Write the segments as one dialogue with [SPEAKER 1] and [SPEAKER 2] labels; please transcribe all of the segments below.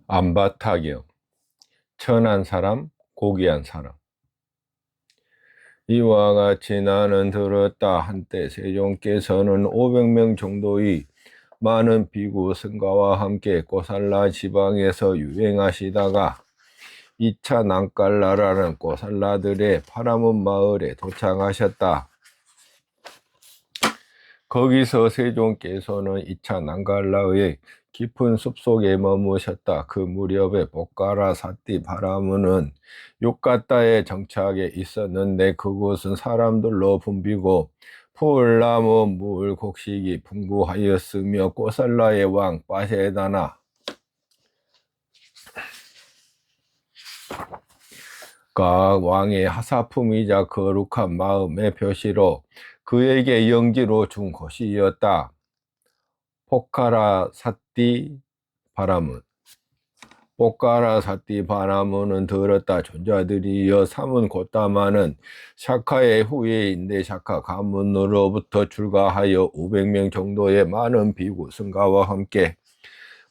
[SPEAKER 1] 안바타경, 천한 사람, 고귀한 사람. 이와 같이 나는 들었다. 한때 세종께서는 500명 정도의 많은 비구 승가와 함께 고살라 지방에서 유행하시다가 2차 난깔라라는 고살라들의 파라문 마을에 도착하셨다. 거기서 세종께서는 2차 난갈라의 깊은 숲속에 머무셨다. 그 무렵에 보까라 사띠 바라문은 요카타에 정착해 있었는데 그곳은 사람들로 붐비고 풀나무 물 곡식이 풍부하였으며 꼬살라의 왕 빠세다나 각 왕의 하사품이자 거룩한 마음의 표시로 그에게 영지로 준 곳이었다. 포카라 사띠 바라문. 포카라 사띠 바라문은 들었다. 존자들이여 삼은 곧다마는 샤카의 후예인데 샤카 가문으로부터 출가하여 500명 정도의 많은 비구 승가와 함께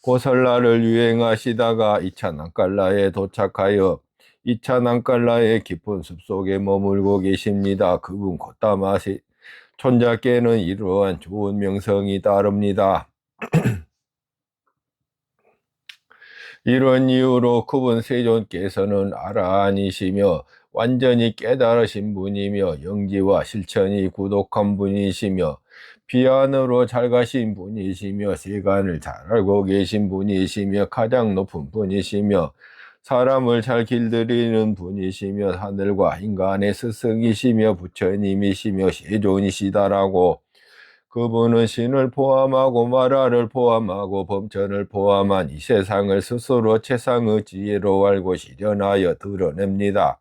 [SPEAKER 1] 고설라를 유행하시다가 2차 난깔라에 도착하여 2차 난깔라의 깊은 숲속에 머물고 계십니다. 그분 곧다마시 촌자께는 이러한 좋은 명성이 따릅니다. 이런 이유로 그분 세존께서는 아라한이시며 완전히 깨달으신 분이며 영지와 실천이 굳건한 분이시며 비안으로 잘 가신 분이시며 세간을 잘 알고 계신 분이시며 가장 높은 분이시며 사람을 잘 길들이는 분이시며 하늘과 인간의 스승이시며 부처님이시며 세존이시다라고. 그분은 신을 포함하고 마라를 포함하고 범천을 포함한 이 세상을 스스로 최상의 지혜로 알고 실현하여 드러냅니다.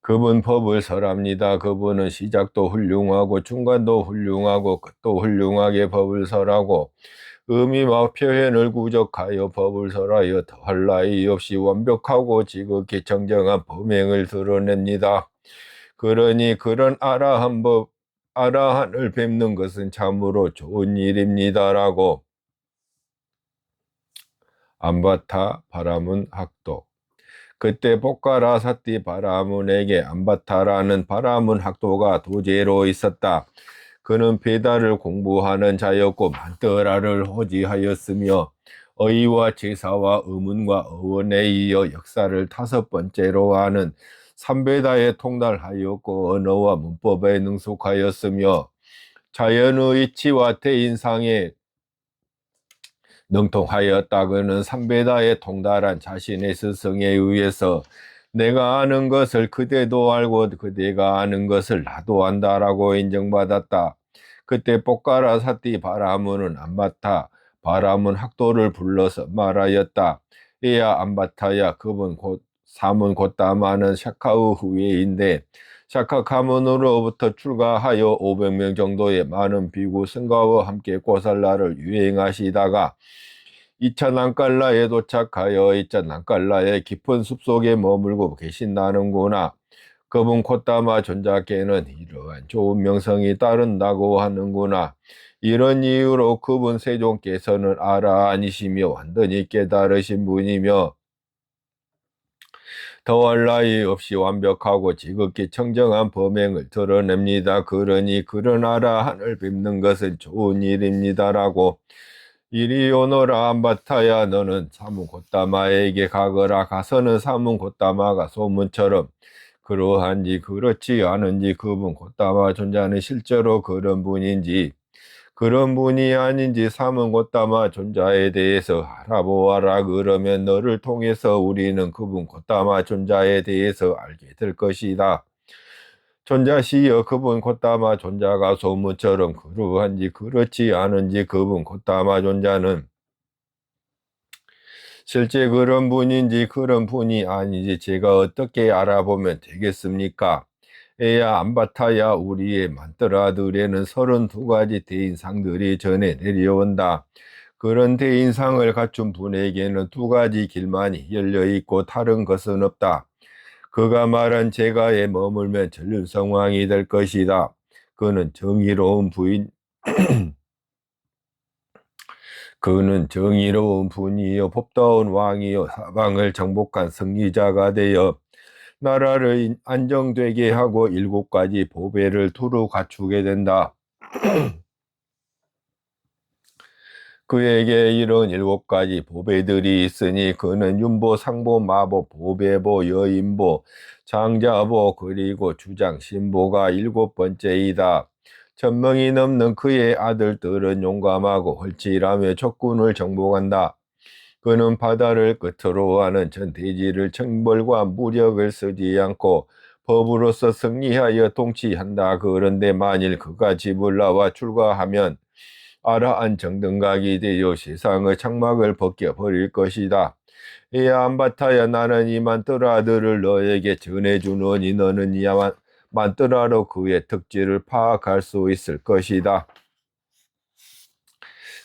[SPEAKER 1] 그분 법을 설합니다. 그분은 시작도 훌륭하고 중간도 훌륭하고 끝도 훌륭하게 법을 설하고 의미와 표현을 구족하여 법을 설하여 더할 나위 없이 완벽하고 지극히 정정한 범행을 드러냅니다. 그러니 그런 아라한을 뵙는 것은 참으로 좋은 일입니다라고. 안바타 바라문 학도. 그때 포카라 사띠 바라문에게 안바타라는 바라문 학도가 도제로 있었다. 그는 베다를 공부하는 자였고 만더라를 호지하였으며 어의와 제사와 의문과 어원에 이어 역사를 5번째로 하는 삼베다에 통달하였고 언어와 문법에 능숙하였으며 자연의 이치와 대인상에 능통하였다. 그는 삼베다에 통달한 자신의 스승에 의해서 내가 아는 것을 그대도 알고 그대가 아는 것을 나도 안다라고 인정받았다. 그때 포카라 사띠 바라문은 안바타 바라문 학도를 불러서 말하였다. 이야 안바타야, 그분 곧 사문 곧다마는 샤카의 후예인데 샤카 가문으로부터 출가하여 500명 정도의 많은 비구 승가와 함께 고살라를 유행하시다가 2차 난깔라에 도착하여 2차 난깔라의 깊은 숲속에 머물고 계신다는구나. 그분 콧다마 존자께는 이러한 좋은 명성이 따른다고 하는구나. 이런 이유로 그분 세종께서는 아라한이시며 완전히 깨달으신 분이며 더할 나위 없이 완벽하고 지극히 청정한 범행을 드러냅니다. 그러니 그런 아라한을 뵙는 것은 좋은 일입니다라고. 이리 오너라 안바타야, 너는 사문 곧다마에게 가거라. 가서는 사문 곧다마가 소문처럼 그러한지 그렇지 않은지 그분 곧다마 존자는 실제로 그런 분인지 그런 분이 아닌지 사문 곧다마 존자에 대해서 알아보아라. 그러면 너를 통해서 우리는 그분 곧다마 존자에 대해서 알게 될 것이다. 존자시여, 그분 곧다마 존자가 소문처럼 그러한지 그렇지 않은지 그분 곧다마 존자는 실제 그런 분인지 그런 분이 아닌지 제가 어떻게 알아보면 되겠습니까? 에야 안바타야, 우리의 만더라들에는 32가지 대인상들이 전해 내려온다. 그런 대인상을 갖춘 분에게는 2가지 길만이 열려있고 다른 것은 없다. 그가 말한 제가에 머물면 전륜성왕이 될 것이다. 그는 정의로운 부인 그는 정의로운 분이요 법다운 왕이요 사방을 정복한 승리자가 되어 나라를 안정되게 하고 7가지 보배를 두루 갖추게 된다. 그에게 이런 7가지 보배들이 있으니 그는 윤보, 상보, 마보, 보배보, 여인보, 장자보 그리고 주장, 신보가 7번째이다. 1000명이 넘는 그의 아들들은 용감하고 헐칠하며 적군을 정복한다. 그는 바다를 끝으로 하는 전대지를 정벌과 무력을 쓰지 않고 법으로서 승리하여 통치한다. 그런데 만일 그가 집을 나와 출가하면 아라한 정등각이 되어 세상의 장막을 벗겨버릴 것이다. 이야 안바타야, 나는 이 만뜨라들을 너에게 전해주노니 너는 이 만뜨라로 그의 특질을 파악할 수 있을 것이다.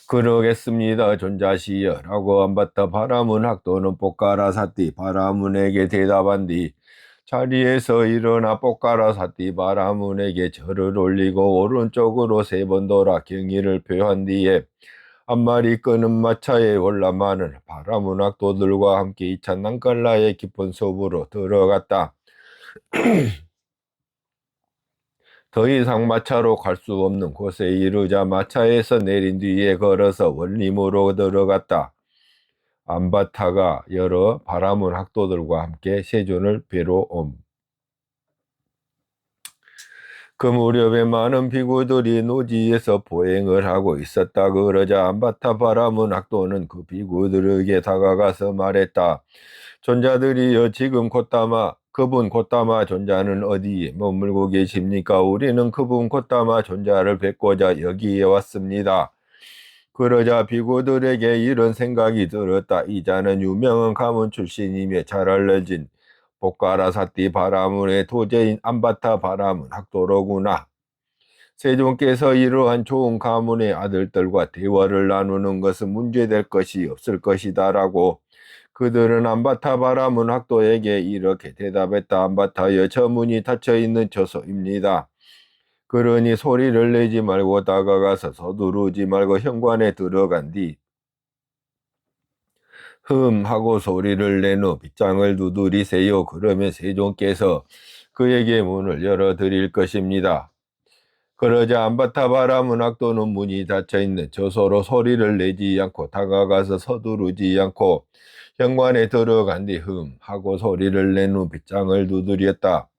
[SPEAKER 1] 그러겠습니다, 존자시여 라고 안바타 바라문 학도는 뽀까라사띠 바라문에게 대답한 뒤 자리에서 일어나 뽀까라사띠 바라문에게 절을 올리고 오른쪽으로 3번 돌아 경의를 표한 뒤에 한 마리 끄는 마차에 올라 많은 바라문 학도들과 함께 이찬 낭깔라의 깊은 숲으로 들어갔다. 더 이상 마차로 갈 수 없는 곳에 이르자 마차에서 내린 뒤에 걸어서 원림으로 들어갔다. 안바타가 여러 바라문 학도들과 함께 세존을 뵈러 옴. 그 무렵에 많은 비구들이 노지에서 보행을 하고 있었다. 그러자 안바타 바라문 학도는 그 비구들에게 다가가서 말했다. 존자들이여, 지금 그분 곶다마 존자는 어디에 머물고 계십니까? 우리는 그분 곶다마 존자를 뵙고자 여기에 왔습니다. 그러자 비구들에게 이런 생각이 들었다. 이 자는 유명한 가문 출신이며 잘 알려진 뽀까라사띠 바라문의 도제인 안바타 바라문 학도로구나. 세존께서 이러한 좋은 가문의 아들들과 대화를 나누는 것은 문제될 것이 없을 것이다 라고 그들은 안바타 바라문 학도에게 이렇게 대답했다. 안바타여, 저 문이 닫혀있는 처소입니다. 그러니 소리를 내지 말고 다가가서 서두르지 말고 현관에 들어간 뒤 하고 소리를 낸 후 빗장을 두드리세요. 그러면 세존께서 그에게 문을 열어드릴 것입니다. 그러자 안바타 바라문 학도는 문이 닫혀있는 저소로 소리를 내지 않고 다가가서 서두르지 않고 현관에 들어간 뒤 하고 소리를 낸 후 빗장을 두드렸다.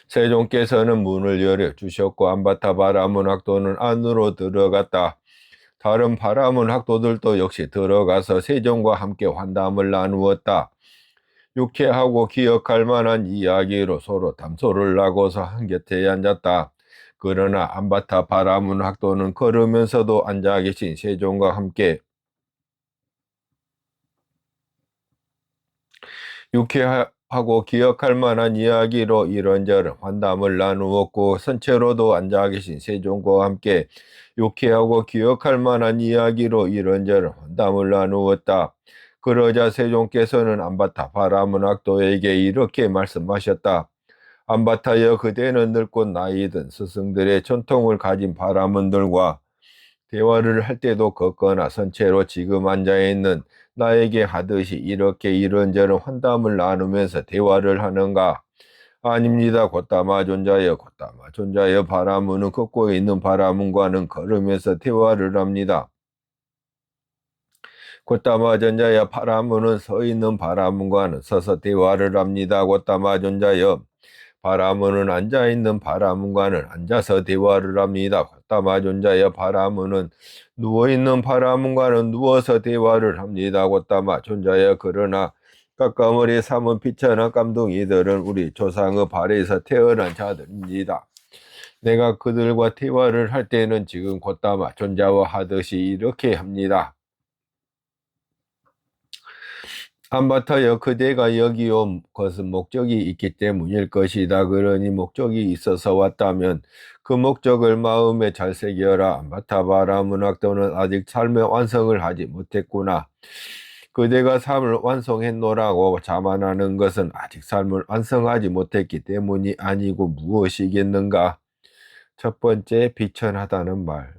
[SPEAKER 1] 세존께서는 문을 열어주셨고 안바타 바라문 학도는 안으로 들어갔다. 다른 바라문 학도들도 역시 들어가서 세존과 함께 환담을 나누었다. 유쾌하고 기억할 만한 이야기로 서로 담소를 하고서 한곁에 앉았다. 그러나 안바타 바라문 학도는 걸으면서도 앉아 계신 세존과 함께 유쾌하고 기억할 만한 이야기로 이런저런 환담을 나누었고, 선체로도 앉아 계신 세존과 함께 유쾌하고 기억할 만한 이야기로 이런저런 환담을 나누었다. 그러자 세존께서는 안바타 바라문 학도에게 이렇게 말씀하셨다. 안바타여, 그대는 늙고 나이 든 스승들의 전통을 가진 바라문들과 대화를 할 때도 걷거나 선체로 지금 앉아있는 나에게 하듯이 이렇게 이런저런 환담을 나누면서 대화를 하는가? 아닙니다. 곶다마 존자여, 곶다마 존자여, 바라문은 걷고 있는 바라문과는 걸으면서 대화를 합니다. 곶다마 존자여, 바라문은 서 있는 바라문과는 서서 대화를 합니다. 곶다마 존자여, 바라문은 앉아있는 바라문과는 앉아서 대화를 합니다. 곶다마 존자여, 바라문은 누워있는 바라문과는 누워서 대화를 합니다. 곶다마 존자여, 그러나 까까머리 삼은 비천한 깜둥이들은 우리 조상의 발에서 태어난 자들입니다. 내가 그들과 대화를 할 때는 지금 곶다마 존자와 하듯이 이렇게 합니다. 안바타여, 그대가 여기 온 것은 목적이 있기 때문일 것이다. 그러니 목적이 있어서 왔다면 그 목적을 마음에 잘 새겨라. 안바타 바라문 학도는 아직 삶의 완성을 하지 못했구나. 그대가 삶을 완성했노라고 자만하는 것은 아직 삶을 완성하지 못했기 때문이 아니고 무엇이겠는가? 첫 번째, 비천하다는 말.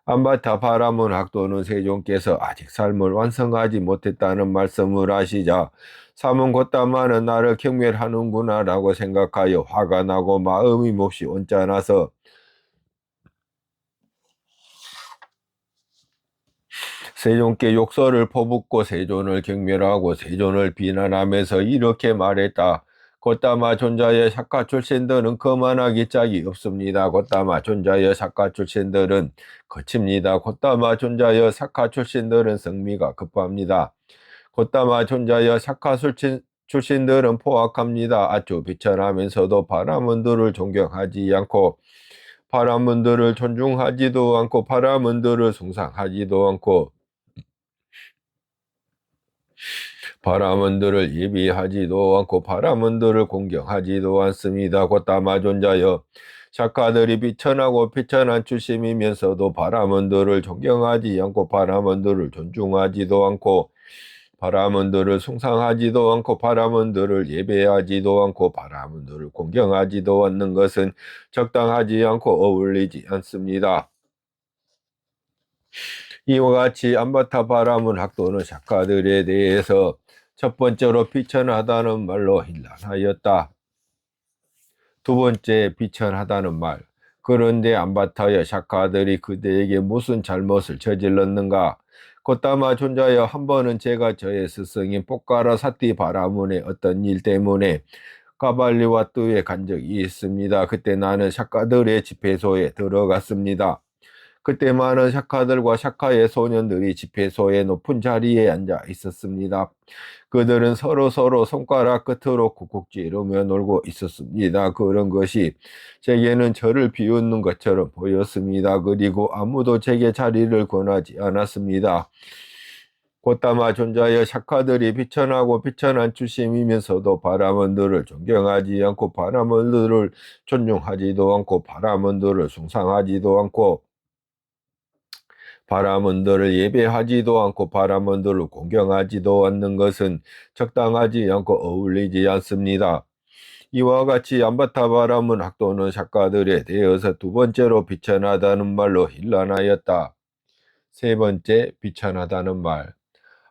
[SPEAKER 1] 안바타 바라문 학도는 세종께서 아직 삶을 완성하지 못했다는 말씀을 하시자 삼은 곧다마는 나를 경멸하는구나 라고 생각하여 화가 나고 마음이 몹시 언짢아서 세종께 욕설을 퍼붓고 세존을 경멸하고 세존을 비난하면서 이렇게 말했다. 곧다마 존자의 샤카 출신들은 거만하기 짝이 없습니다. 곧다마 존자의 샤카 출신들은 거칩니다. 곧다마 존자의 샤카 출신들은 성미가 급합니다. 곧다마 존자의 샤카 출신들은 포악합니다. 아주 비천하면서도 바라문들을 존경하지 않고 바라문들을 존중하지도 않고 바라문들을 숭상하지도 않고 바라문들을 예비하지도 않고 바라문들을 공경하지도 않습니다. 곧다마 존자여 작가들이 비천하고 비천한 출심이면서도 바라문들을 존경하지 않고 바라문들을 존중하지도 않고 바라문들을 숭상하지도 않고 바라문들을 예배하지도 않고 바라문들을 공경하지도 않는 것은 적당하지 않고 어울리지 않습니다. 이와 같이 안바타 바라문 학도는 작가들에 대해서 첫 번째로 비천하다는 말로 힐난하였다. 두 번째 비천하다는 말. 그런데 안바타의 작가들이 그대에게 무슨 잘못을 저질렀는가? 곧다마 존자여 한 번은 제가 저의 스승인 포카라 사티 바라문의 어떤 일 때문에 카발리와뚜에 간 적이 있습니다. 그때 나는 작가들의 집회소에 들어갔습니다. 그때 많은 샤카들과 샤카의 소년들이 집회소의 높은 자리에 앉아 있었습니다. 그들은 서로 손가락 끝으로 쿡쿡 찌르며 놀고 있었습니다. 그런 것이 제게는 저를 비웃는 것처럼 보였습니다. 그리고 아무도 제게 자리를 권하지 않았습니다. 곧다마 존자의 샤카들이 비천하고 비천한 출심이면서도 바라문들을 존경하지 않고 바라문들을 존중하지도 않고 바라문들을 숭상하지도 않고 바라문들을 예배하지도 않고 바라문들을 공경하지도 않는 것은 적당하지 않고 어울리지 않습니다. 이와 같이 안바타 바라문 학도는 작가들에 대해서 두 번째로 비천하다는 말로 힐난하였다. 세 번째 비천하다는 말.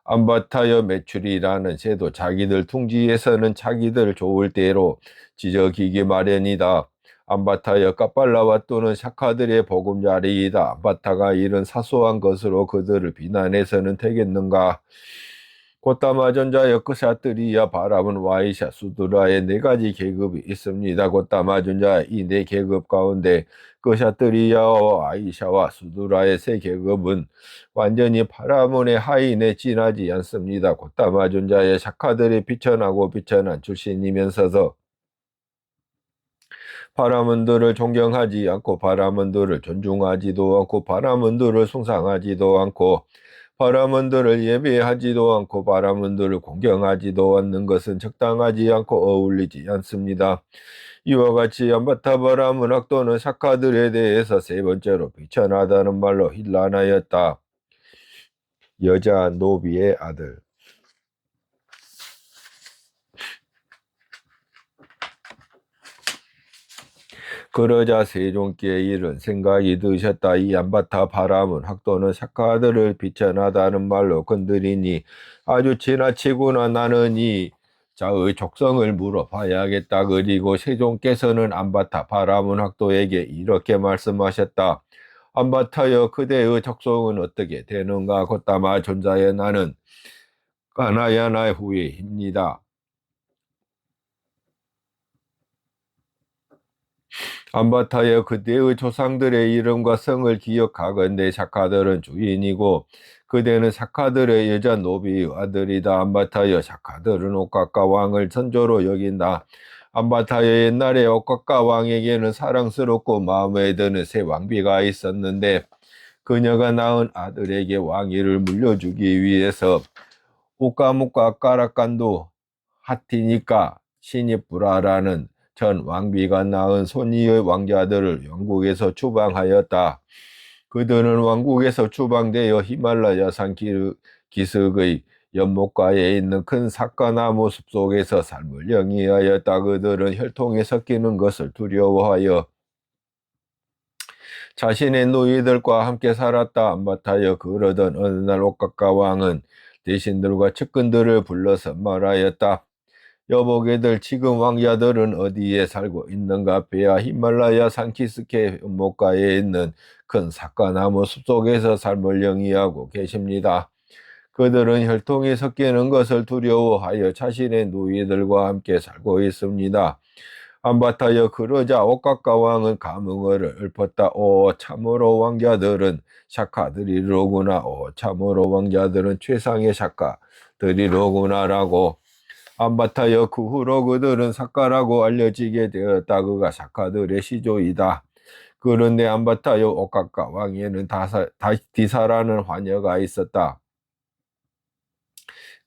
[SPEAKER 1] 안바타여 매출이라는 새도 자기들 둥지에서는 자기들 좋을 대로 지저귀기 마련이다. 안바타여 까빨라와 또는 샤카들의 보금자리이다. 안바타가 이런 사소한 것으로 그들을 비난해서는 되겠는가? 곧다마 존자여 크샤트리야 바람은 와이샤 수드라의 네 가지 계급이 있습니다. 곧다마 존자 이 네 계급 가운데 크샤트리야와 아이샤와 수드라의 세 계급은 완전히 바라문의 하인에 지나지 않습니다. 곧다마 존자의 샤카들이 비천하고 비천한 출신이면서도 바라문들을 존경하지 않고 바라문들을 존중하지도 않고 바라문들을 숭상하지도 않고 바라문들을 예배하지도 않고 바라문들을 공경하지도 않는 것은 적당하지 않고 어울리지 않습니다. 이와 같이 안바타 바라문 학도는 샤카들에 대해서 세 번째로 비천하다는 말로 힐난하였다. 여자 노비의 아들. 그러자 세종께 이런 생각이 드셨다. 이 안바타 바라문 학도는 샤카들을 비천하다는 말로 건드리니 아주 지나치구나. 나는 이 자의 족성을 물어봐야겠다. 그리고 세종께서는 안바타 바라문 학도에게 이렇게 말씀하셨다. 안바타여 그대의 족성은 어떻게 되는가? 곧다마 존자의 나는 가나야나 후예입니다. 안바타여 그대의 조상들의 이름과 성을 기억하건대 샤카들은 주인이고 그대는 샤카들의 여자 노비의 아들이다. 안바타여 샤카들은 옥각가 왕을 선조로 여긴다. 안바타여 옛날에 옥각가 왕에게는 사랑스럽고 마음에 드는 새 왕비가 있었는데 그녀가 낳은 아들에게 왕위를 물려주기 위해서 우까무까 까라깐도 하티니까 시니뿌라라는 전 왕비가 낳은 손이의 왕자들을 영국에서 추방하였다. 그들은 왕국에서 추방되어 히말라야산 기슭의 연못가에 있는 큰 사과나무 숲속에서 삶을 영위하였다. 그들은 혈통에 섞이는 것을 두려워하여 자신의 노예들과 함께 살았다. 안바타여 그러던 어느 날 옥각가 왕은 대신들과 측근들을 불러서 말하였다. 여보게들, 지금 왕자들은 어디에 살고 있는가? 베아 히말라야 산키스케 목가에 있는 큰 사과나무 숲속에서 삶을 영위하고 계십니다. 그들은 혈통이 섞이는 것을 두려워하여 자신의 노예들과 함께 살고 있습니다. 안바타여 그러자 옥각가 왕은 감흥을 읊었다. 오, 참으로 왕자들은 샤카들이로구나. 오, 참으로 왕자들은 최상의 샤카들이로구나라고. 안바타여 그 후로 그들은 삭가라고 알려지게 되었다. 그가 삭가들의 시조이다. 그런데 안바타여 옥각가 왕에는 디사라는 화녀가 있었다.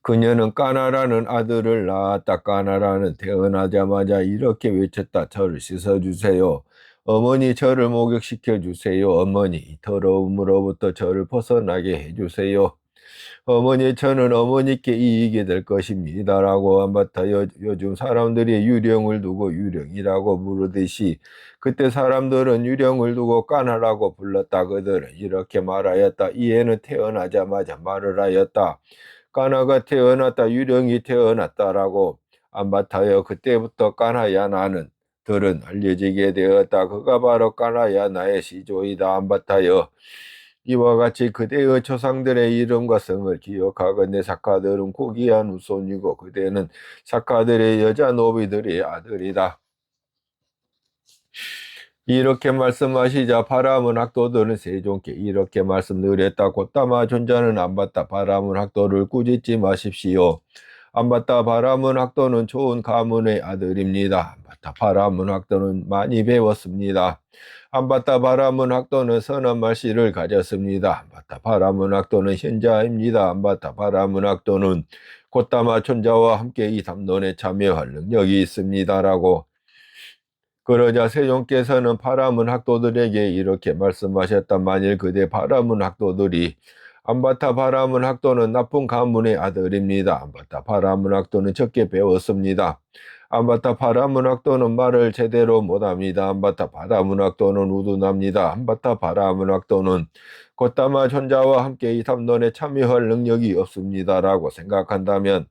[SPEAKER 1] 그녀는 까나라는 아들을 낳았다. 까나라는 태어나자마자 이렇게 외쳤다. 저를 씻어주세요. 어머니, 저를 목욕시켜주세요. 어머니, 이 더러움으로부터 저를 벗어나게 해주세요. 어머니, 저는 어머니께 이익이 될 것입니다. 라고 안바타여 요즘 사람들이 유령을 두고 유령이라고 부르듯이 그때 사람들은 유령을 두고 까나라고 불렀다. 그들은 이렇게 말하였다. 이 애는 태어나자마자 말을 하였다. 까나가 태어났다. 유령이 태어났다라고. 안바타여 그때부터 까나야나는 들은 알려지게 되었다. 그가 바로 까나야나의 시조이다. 안바타여 이와 같이 그대의 조상들의 이름과 성을 기억하건대 사카들은 고귀한 후손이고 그대는 사카들의 여자 노비들의 아들이다. 이렇게 말씀하시자 바라문 학도들은 세종께 이렇게 말씀드렸다. 곧다마 존자는 안바타 바라문 학도를 꾸짖지 마십시오. 안바타 바라문 학도는 좋은 가문의 아들입니다. 안바타 바라문 학도는 많이 배웠습니다. 안바타 바라문 학도는 선한 말씨를 가졌습니다. 안바타 바라문 학도는 현자입니다. 안바타 바라문 학도는 곧다마 존자와 함께 이 담론에 참여할 능력이 있습니다라고. 그러자 세종께서는 바라문 학도들에게 이렇게 말씀하셨다. 만일 그대 바라문 학도들이 안바타 바라문 학도는 나쁜 가문의 아들입니다. 안바타 바라문 학도는 적게 배웠습니다. 안바타 바라문 학도는 말을 제대로 못합니다. 안바타 바라문 학도는 우둔합니다. 안바타 바라문 학도는 곧다마 존자와 함께 이 담론에 참여할 능력이 없습니다라고 생각한다면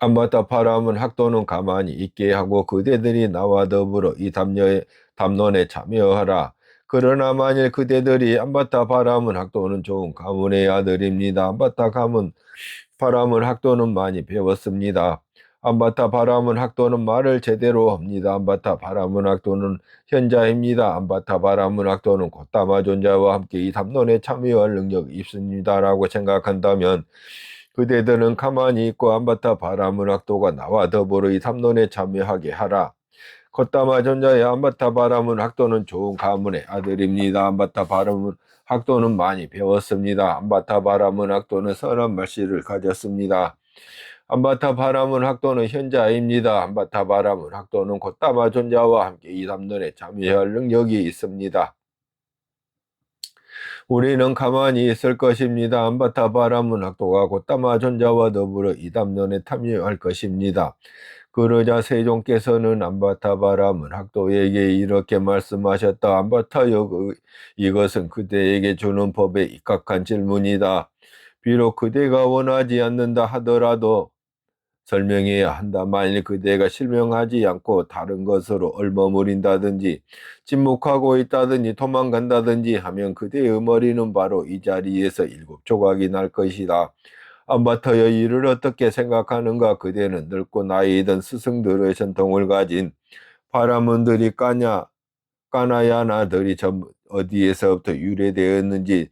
[SPEAKER 1] 안바타 바라문 학도는 가만히 있게 하고 그대들이 나와 더불어 이 담론에 참여하라. 그러나 만일 그대들이 안바타 바라문 학도는 좋은 가문의 아들입니다. 안바타 바라문 학도는 많이 배웠습니다. 안바타 바라문 학도는 말을 제대로 합니다. 안바타 바라문 학도는 현자입니다. 안바타 바라문 학도는 곧다마 존자와 함께 이 담론에 참여할 능력이 있습니다라고 생각한다면 그대들은 가만히 있고 안바타 바라문 학도가 나와 더불어 이 담론에 참여하게 하라. 곧다마 존자의 안바타 바라문 학도는 좋은 가문의 아들입니다. 안바타 바라문 학도는 많이 배웠습니다. 안바타 바라문 학도는 선한 말씨를 가졌습니다. 안바타 바라문 학도는 현자입니다. 안바타 바라문 학도는 곧다마 존자와 함께 이 담론에 참여할 능력이 있습니다. 우리는 가만히 있을 것입니다. 안바타 바라문 학도가 곧다마 존자와 더불어 이 담론에 참여할 것입니다. 그러자 세종께서는 안바타 바라문 학도에게 이렇게 말씀하셨다. 안바타여, 이것은 그대에게 주는 법에 입각한 질문이다. 비록 그대가 원하지 않는다 하더라도 설명해야 한다. 만일 그대가 실명하지 않고 다른 것으로 얼머무린다든지 침묵하고 있다든지 도망간다든지 하면 그대의 머리는 바로 이 자리에서 7조각이 날 것이다. 안바타여, 이를 어떻게 생각하는가? 그대는 늙고 나이 든 스승들의 전통을 가진 바라문들이 까나야나들이 어디에서부터 유래되었는지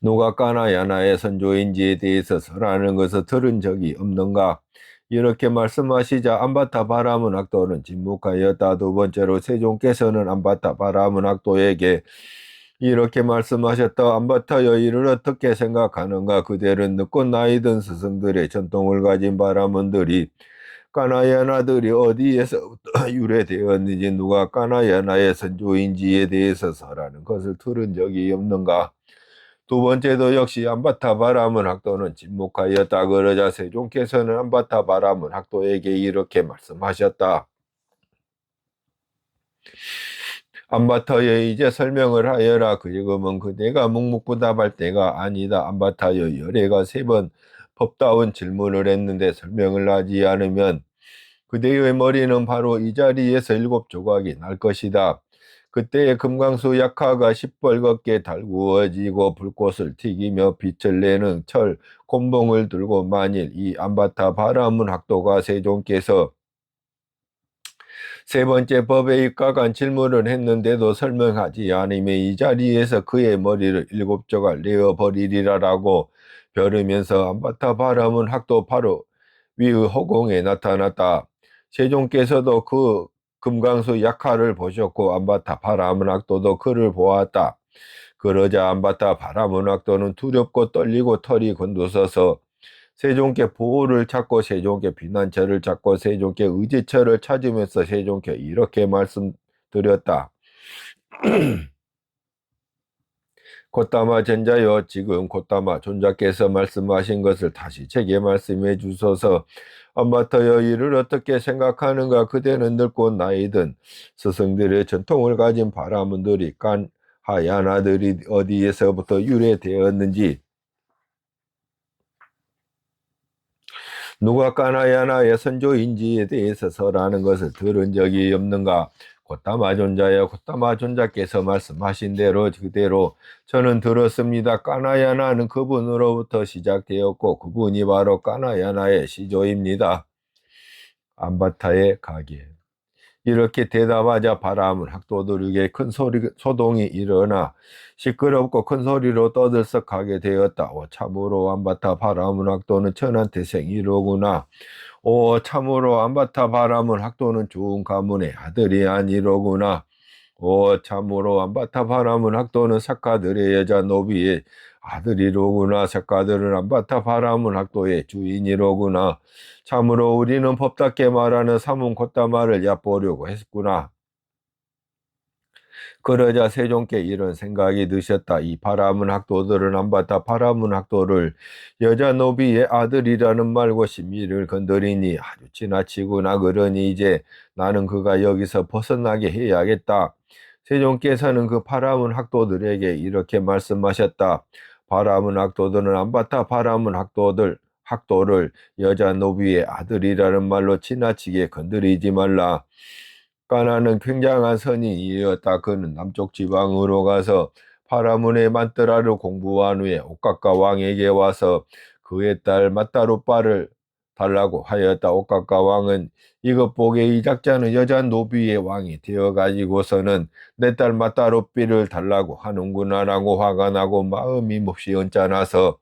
[SPEAKER 1] 누가 까나야나의 선조인지에 대해서 설하는 것을 들은 적이 없는가? 이렇게 말씀하시자 안바타 바라문 학도는 침묵하였다. 두 번째로 세종께서는 안바타 바라문 학도에게 이렇게 말씀하셨다. 안바타여, 이를 어떻게 생각하는가? 그대는 늦고 나이 든 스승들의 전통을 가진 바라문들이 까나야나들이 어디에서부터 유래되었는지 누가 까나야나의 선조인지에 대해서 설하는 것을 들은 적이 없는가? 두 번째도 역시 안바타 바라문 학도는 침묵하였다. 그러자 세종께서는 안바타 바라문 학도에게 이렇게 말씀하셨다. 안바타여 이제 설명을 하여라. 지금은 그대가 묵묵부답할 때가 아니다. 안바타여 열애가 3번 법다운 질문을 했는데 설명을 하지 않으면 그대의 머리는 바로 이 자리에서 7조각이 날 것이다. 그때의 금강수 약화가 시뻘겋게 달구어지고 불꽃을 튀기며 빛을 내는 철 곤봉을 들고 만일 이 안바타 바라문 학도가 세종께서 3번째 법에 입각한 질문을 했는데도 설명하지 않으면 이 자리에서 그의 머리를 7조각 내어버리리라라고 벼르면서 안바타 바라문 학도 바로 위의 허공에 나타났다. 세종께서도 그 금강수 약화를 보셨고 안바타 바라문학도도 그를 보았다. 그러자 안바타 바라문학도는 두렵고 떨리고 털이 곤두서서 세종께 보호를 찾고 세종께 비난처를 찾고 세종께 의지처를 찾으면서 세종께 이렇게 말씀드렸다. 곶다마 전자여, 지금 곶다마 존자께서 말씀하신 것을 다시 제게 말씀해 주소서. 안바타여, 이를 어떻게 생각하는가? 그대는 늙고 나이든 스승들의 전통을 가진 바라문들이 하야나들이 어디에서부터 유래되었는지, 누가 까나야나의 선조인지에 대해서 설하는 것을 들은 적이 없는가? 곶다마 존자여, 곶다마 존자께서 말씀하신 대로 그대로 저는 들었습니다. 까나야나는 그분으로부터 시작되었고 그분이 바로 까나야나의 시조입니다. 안바타의 가게. 이렇게 대답하자 바라문 학도들에게 큰 소동이 일어나 시끄럽고 큰 소리로 떠들썩하게 되었다. 참으로 안바타 바라문 학도는 천한태생이로구나. 참으로 안바타 바라문 학도는 좋은 가문의 아들이 아니로구나. 참으로 안바타 바라문 학도는 석가들의 여자 노비의 아들이로구나. 석가들은 안바타 바라문 학도의 주인이로구나. 참으로 우리는 법답게 말하는 사문 곶다마를 얕보려고 했구나. 그러자 세종께 이런 생각이 드셨다. 이 바라문 학도들은 안바타 바라문 학도를 여자 노비의 아들이라는 말고 신미를 건드리니 아주 지나치구나. 그러니 이제 나는 그가 여기서 벗어나게 해야겠다. 세종께서는 그 바라문 학도들에게 이렇게 말씀하셨다. 바라문 학도들은 안바타 바라문 학도를 여자 노비의 아들이라는 말로 지나치게 건드리지 말라. 까나는 굉장한 선인이었다. 그는 남쪽 지방으로 가서 파라문의 만뜨라를 공부한 후에 옥각가 왕에게 와서 그의 딸 마따루빠를 달라고 하였다. 옥각가 왕은 이것 보게 이 작자는 여자 노비의 왕이 되어가지고서는 내 딸 마따루삐를 달라고 하는구나 라고 화가 나고 마음이 몹시 언짢아서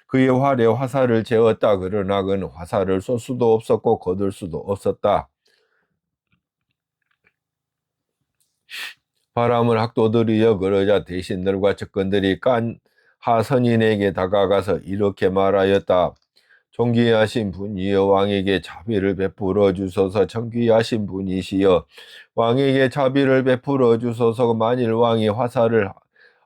[SPEAKER 1] 그의 활에 화살을 재었다. 그러나 그는 화살을 쏠 수도 없었고 거둘 수도 없었다. 바라문 학도들이여 그러자 대신들과 측근들이 깐 하선인에게 다가가서 이렇게 말하였다. 존귀하신 분이여 왕에게 자비를 베풀어 주소서. 존귀하신 분이시여 왕에게 자비를 베풀어 주소서. 만일 왕이 화살을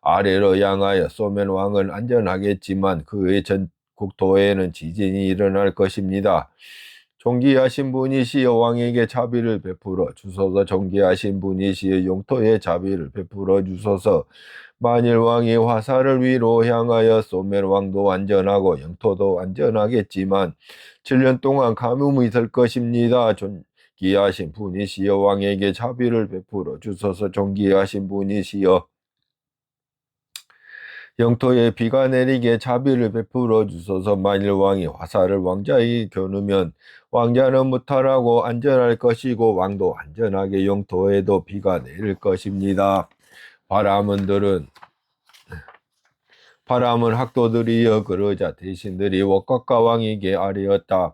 [SPEAKER 1] 아래로 향하여 쏘면 왕은 안전하겠지만 그의 전 국토에는 지진이 일어날 것입니다. 존귀하신 분이시여 왕에게 자비를 베풀어 주소서. 존귀하신 분이시여 영토에 자비를 베풀어 주소서. 만일 왕이 화살을 위로 향하여 쏘면 왕도 안전하고 영토도 안전하겠지만 7년 동안 가뭄이 될 것입니다. 존귀하신 분이시여 왕에게 자비를 베풀어 주소서. 존귀하신 분이시여 영토에 비가 내리게 자비를 베풀어 주소서. 만일 왕이 화살을 왕자에게 겨누면 왕자는 무탈하고 안전할 것이고 왕도 안전하게 영토에도 비가 내릴 것입니다. 바라문 학도들이여 그러자 대신들이 옥각가 왕에게 아뢰었다.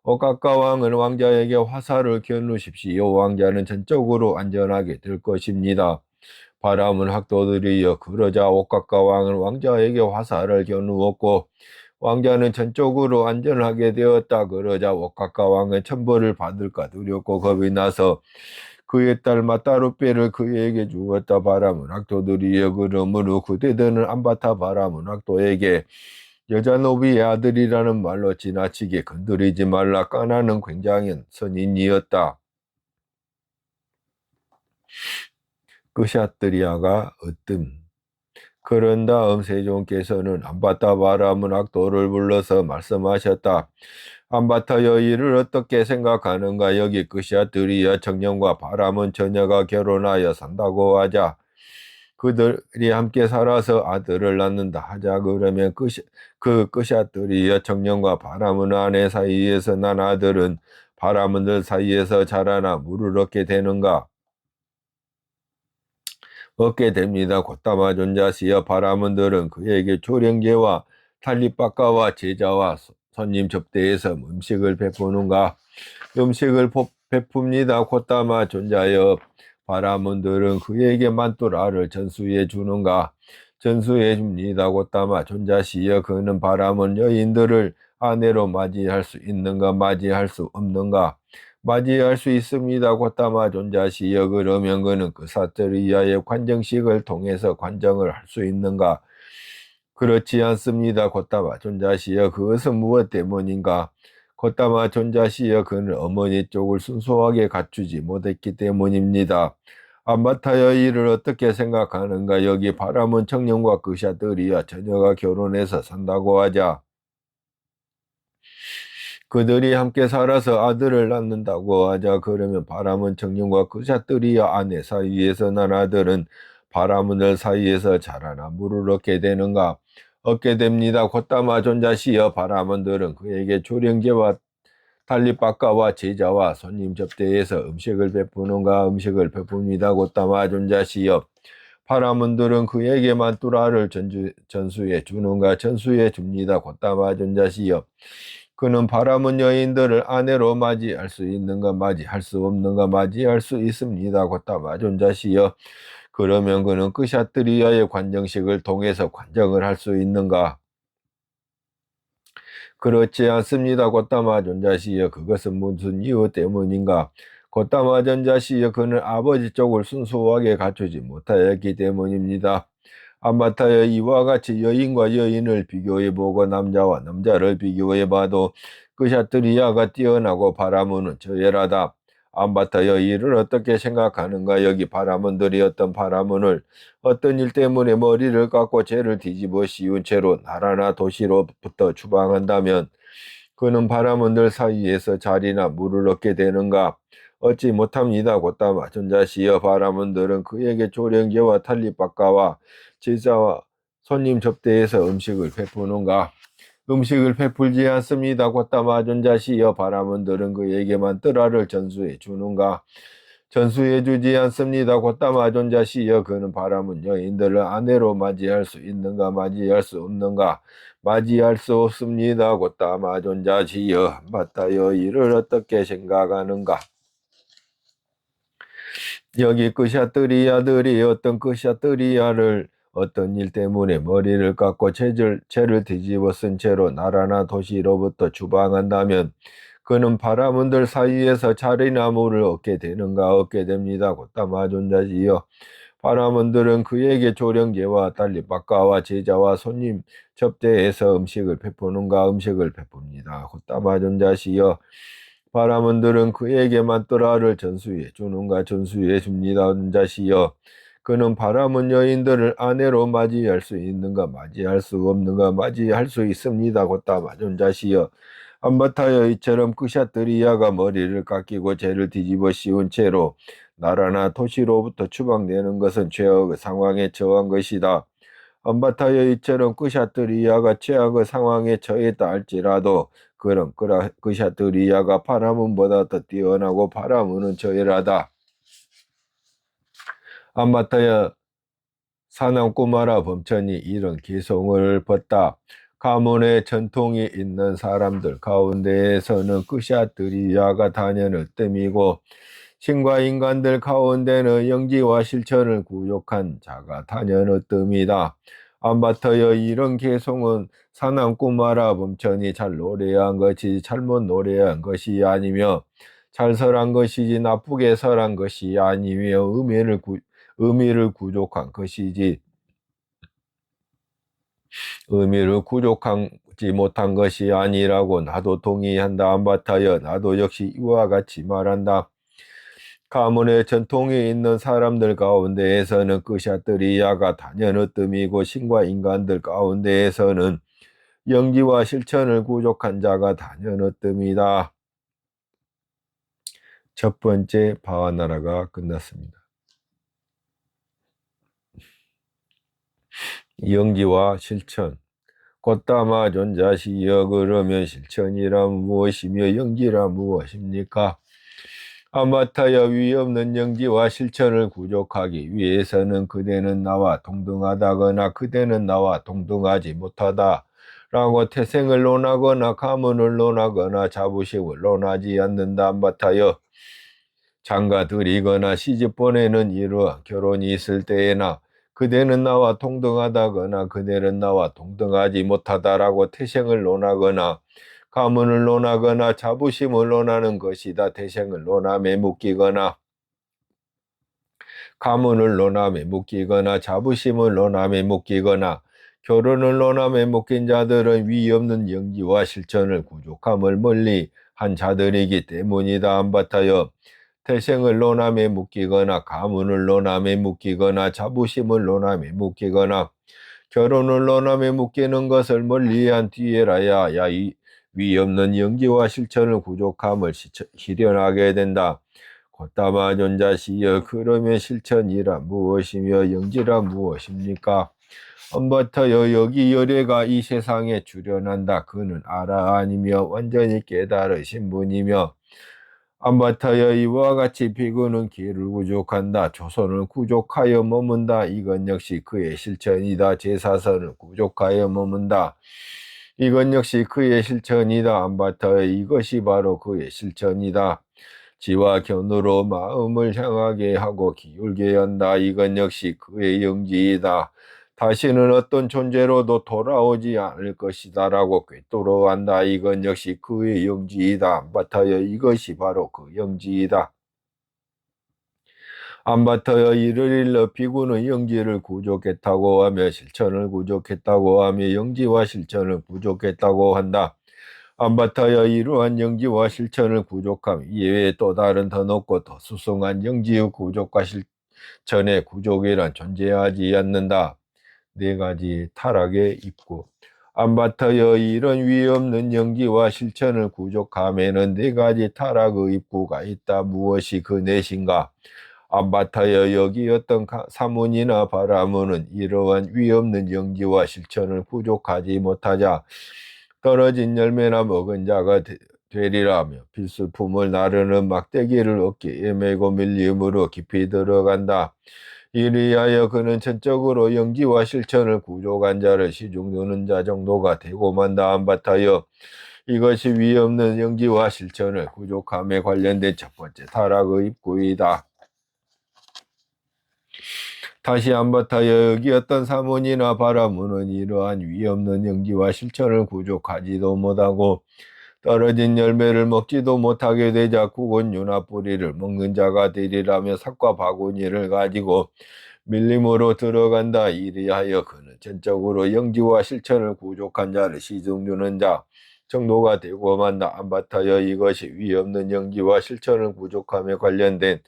[SPEAKER 1] 옥각가 왕은 왕자에게 화살을 겨누십시오. 왕자는 전적으로 안전하게 될 것입니다. 바라문 학도들이여 그러자 옥각가 왕은 왕자에게 화살을 겨누었고 왕자는 전적으로 안전하게 되었다. 그러자 옥각가 왕은 천벌을 받을까 두렵고 겁이 나서 그의 딸 마따루빼를 그에게 주었다. 바라문 학도들이여 그러므로 그대들은 안바타 바라문 학도에게 여자 노비의 아들이라는 말로 지나치게 건드리지 말라. 까나는 굉장한 선인이었다. 그샤뜨리아가 으뜸. 그런 다음 세종께서는 안바타 바라문 악도를 불러서 말씀하셨다. 안바타여, 이를 어떻게 생각하는가? 여기 그샤뜨리아 청년과 바라문 처녀가 결혼하여 산다고 하자. 그들이 함께 살아서 아들을 낳는다 하자. 그러면 그 그샤뜨리아 청년과 바라문 아내 사이에서 난 아들은 바라문들 사이에서 자라나 물을 얻게 되는가? 얻게 됩니다. 곧다마 존자시여, 바라문들은 그에게 조령제와 탈립박가와 제자와 손님 접대에서 음식을 베푸는가? 음식을 베풉니다. 곧다마 존자여, 바라문들은 그에게 만뚜라를 전수해 주는가? 전수해 줍니다. 곧다마 존자시여, 그는 바라문 여인들을 아내로 맞이할 수 있는가, 맞이할 수 없는가? 맞이할 수 있습니다. 곧다마 존자시여, 그러면 그는 그 사투리아의 관정식을 통해서 관정을 할 수 있는가? 그렇지 않습니다. 곧다마 존자시여, 그것은 무엇 때문인가? 곧다마 존자시여, 그는 어머니 쪽을 순수하게 갖추지 못했기 때문입니다. 안바타여, 이를 어떻게 생각하는가? 여기 바라문 청년과 그샤들이야 처녀가 결혼해서 산다고 하자. 그들이 함께 살아서 아들을 낳는다고 하자. 그러면 바라문 청년과 그샤뜨리아 아내 사이에서 난 아들은 바라문들 사이에서 자라나 물을 얻게 되는가? 얻게 됩니다. 곧다마 존자시여, 바라문들은 그에게 조령제와 탈립박가와 제자와 손님 접대에서 음식을 베푸는가? 음식을 베풉니다. 곧다마 존자시여, 바라문들은 그에게만 뚜라를 전수해 주는가? 전수해 줍니다. 곧다마 존자시여, 그는 바라문 여인들을 아내로 맞이할 수 있는가, 맞이할 수 없는가? 맞이할 수 있습니다. 곧다마 존자시여, 그러면 그는 그샤뜨리아의 관정식을 통해서 관정을 할 수 있는가? 그렇지 않습니다. 곧다마 존자시여, 그것은 무슨 이유 때문인가? 곧다마 존자시여, 그는 아버지 쪽을 순수하게 갖추지 못하였기 때문입니다. 안바타여, 이와 같이 여인과 여인을 비교해보고 남자와 남자를 비교해봐도 그샤트리아가 뛰어나고 바라문은 저열하다. 안바타여, 이를 어떻게 생각하는가? 여기 바라문들이 어떤 일 때문에 머리를 깎고 죄를 뒤집어 씌운 채로 나라나 도시로부터 추방한다면 그는 바라문들 사이에서 자리나 물을 얻게 되는가? 얻지 못합니다. 곧다마 존자시여, 바라문들은 그에게 조령제와 탈립박가와 제자와 손님 접대에서 음식을 베푸는가? 음식을 베풀지 않습니다. 곧다마 존자시여, 바라문들은 그에게만 뜨라를 전수해 주는가? 전수해 주지 않습니다. 곧다마 존자시여, 그는 바라문 여인들을 아내로 맞이할 수 있는가, 맞이할 수 없는가? 맞이할 수 없습니다. 곧다마 존자시여, 맞다여, 이를 어떻게 생각하는가? 여기 그샤뜨리아들이 어떤 그샤뜨리아를 어떤 일 때문에 머리를 깎고 채를 뒤집어 쓴 채로 나라나 도시로부터 추방한다면 그는 바라문들 사이에서 자리나 물을 얻게 되는가? 얻게 됩니다. 곧다마 존자시여, 바라문들은 그에게 조령제와 탈립박가와 제자와 손님 접대해서 음식을 베푸는가? 음식을 베풉니다. 곧다마 존자시여, 바라문들은 그에게만 뜨라를 전수해 주는가? 전수해 줍니다. 존자시여, 그는 바라문 여인들을 아내로 맞이할 수 있는가? 맞이할 수 없는가? 맞이할 수 있습니다. 곧다마 존자시여, 안바타여, 이처럼 그샤뜨리아가 머리를 깎이고 죄를 뒤집어 씌운 채로 나라나 도시로부터 추방되는 것은 죄악의 상황에 처한 것이다. 안바타여, 이처럼 그샤뜨리아가 죄악의 상황에 처했다 할지라도 그런 그샤뜨리아가 바라문보다 더 뛰어나고 바라문은 저열하다. 안바타여, 사남꾸마라 범천이 이런 기송을 벗다. 가문의 전통이 있는 사람들 가운데에서는 그샤뜨리아가 단연을 뜸이고 신과 인간들 가운데는 영지와 실천을 구족한 자가 단연의 뜸이다. 안바타여, 이런 개송은 사남꾸마라 범천이 잘 노래한 것이 잘못 노래한 것이 아니며 잘 설한 것이지 나쁘게 설한 것이 아니며 의미를 구족한 것이지 의미를 구족하지 못한 것이 아니라고 나도 동의한다. 안바타여, 나도 역시 이와 같이 말한다. 가문의 전통이 있는 사람들 가운데에서는 끄샤뜨리야가 단연으뜸이고 신과 인간들 가운데에서는 영지와 실천을 구족한 자가 단연으뜸이다. 첫 번째 바와나라가 끝났습니다. 영지와 실천. 곧다마 존자시여 그러면 실천이란 무엇이며 영지란 무엇입니까? 아마타여 위없는 영지와 실천을 구족하기 위해서는 그대는 나와 동등하다거나 그대는 나와 동등하지 못하다 라고 태생을 논하거나 가문을 논하거나 자부심을 논하지 않는다. 아마타여 장가 들이거나 시집 보내는 이러한 결혼이 있을 때에나 그대는 나와 동등하다거나 그대는 나와 동등하지 못하다라고 태생을 논하거나 가문을 논하거나 자부심을 논하는 것이다. 태생을 논함에 묶이거나 가문을 논함에 묶이거나 자부심을 논함에 묶이거나 결혼을 논함에 묶인 자들은 위 없는 영지와 실천을 구족함을 멀리 한 자들이기 때문이다. 안바타여 태생을 논함에 묶이거나 가문을 논함에 묶이거나 자부심을 논함에 묶이거나 결혼을 논함에 묶이는 것을 멀리한 뒤에라야 이 위 없는 영지와 실천을 구족함을 실현하게 된다. 곧다마 존자시여 그러면 실천이란 무엇이며 영지란 무엇입니까? 엄버터여 여기 열애가 이 세상에 출현한다. 그는 아라 아니며 완전히 깨달으신 분이며 암바타여 이와 같이 비구는 길을 구족한다. 조선을 구족하여 머문다. 이건 역시 그의 실천이다. 제사선을 구족하여 머문다. 이건 역시 그의 실천이다. 암바타여 이것이 바로 그의 실천이다. 지와 견으로 마음을 향하게 하고 기울게 한다. 이건 역시 그의 영지이다. 다시는 어떤 존재로도 돌아오지 않을 것이다 라고 꿰뚫어한다. 이건 역시 그의 영지이다. 안바타여 이것이 바로 그 영지이다. 안바타여 이를 일러 비구는 영지를 구족했다고 하며 실천을 구족했다고 하며 영지와 실천을 구족했다고 한다. 안바타여 이러한 영지와 실천을 구족함 이외에 또 다른 더 높고 더 수승한 영지의 구족과 실천의 구족이란 존재하지 않는다. 네 가지 타락의 입구. 안바타여 이런 위없는 영지와 실천을 구족함에는 네 가지 타락의 입구가 있다. 무엇이 그 넷인가? 안바타여 여기 어떤 사문이나 바라문은 이러한 위없는 영지와 실천을 구족하지 못하자 떨어진 열매나 먹은 자가 되리라며 필수품을 나르는 막대기를 어깨에 메고 밀림으로 깊이 들어간다. 이리하여 그는 전적으로 영지와 실천을 구족한 자를 시중두는 자 정도가 되고 만다. 안바타여 이것이 위없는 영지와 실천을 구족함에 관련된 첫 번째 타락의 입구이다. 다시 안바타여 여기 어떤 사문이나 바라문은 이러한 위없는 영지와 실천을 구족하지도 못하고 떨어진 열매를 먹지도 못하게 되자 굳은 유나 뿌리를 먹는 자가 되리라며 삭과 바구니를 가지고 밀림으로 들어간다. 이리하여 그는 전적으로 영지와 실천을 구족한 자를 시중주는 자 정도가 되고 만다. 안바타여 이것이 위없는 영지와 실천을 구족함에 관련된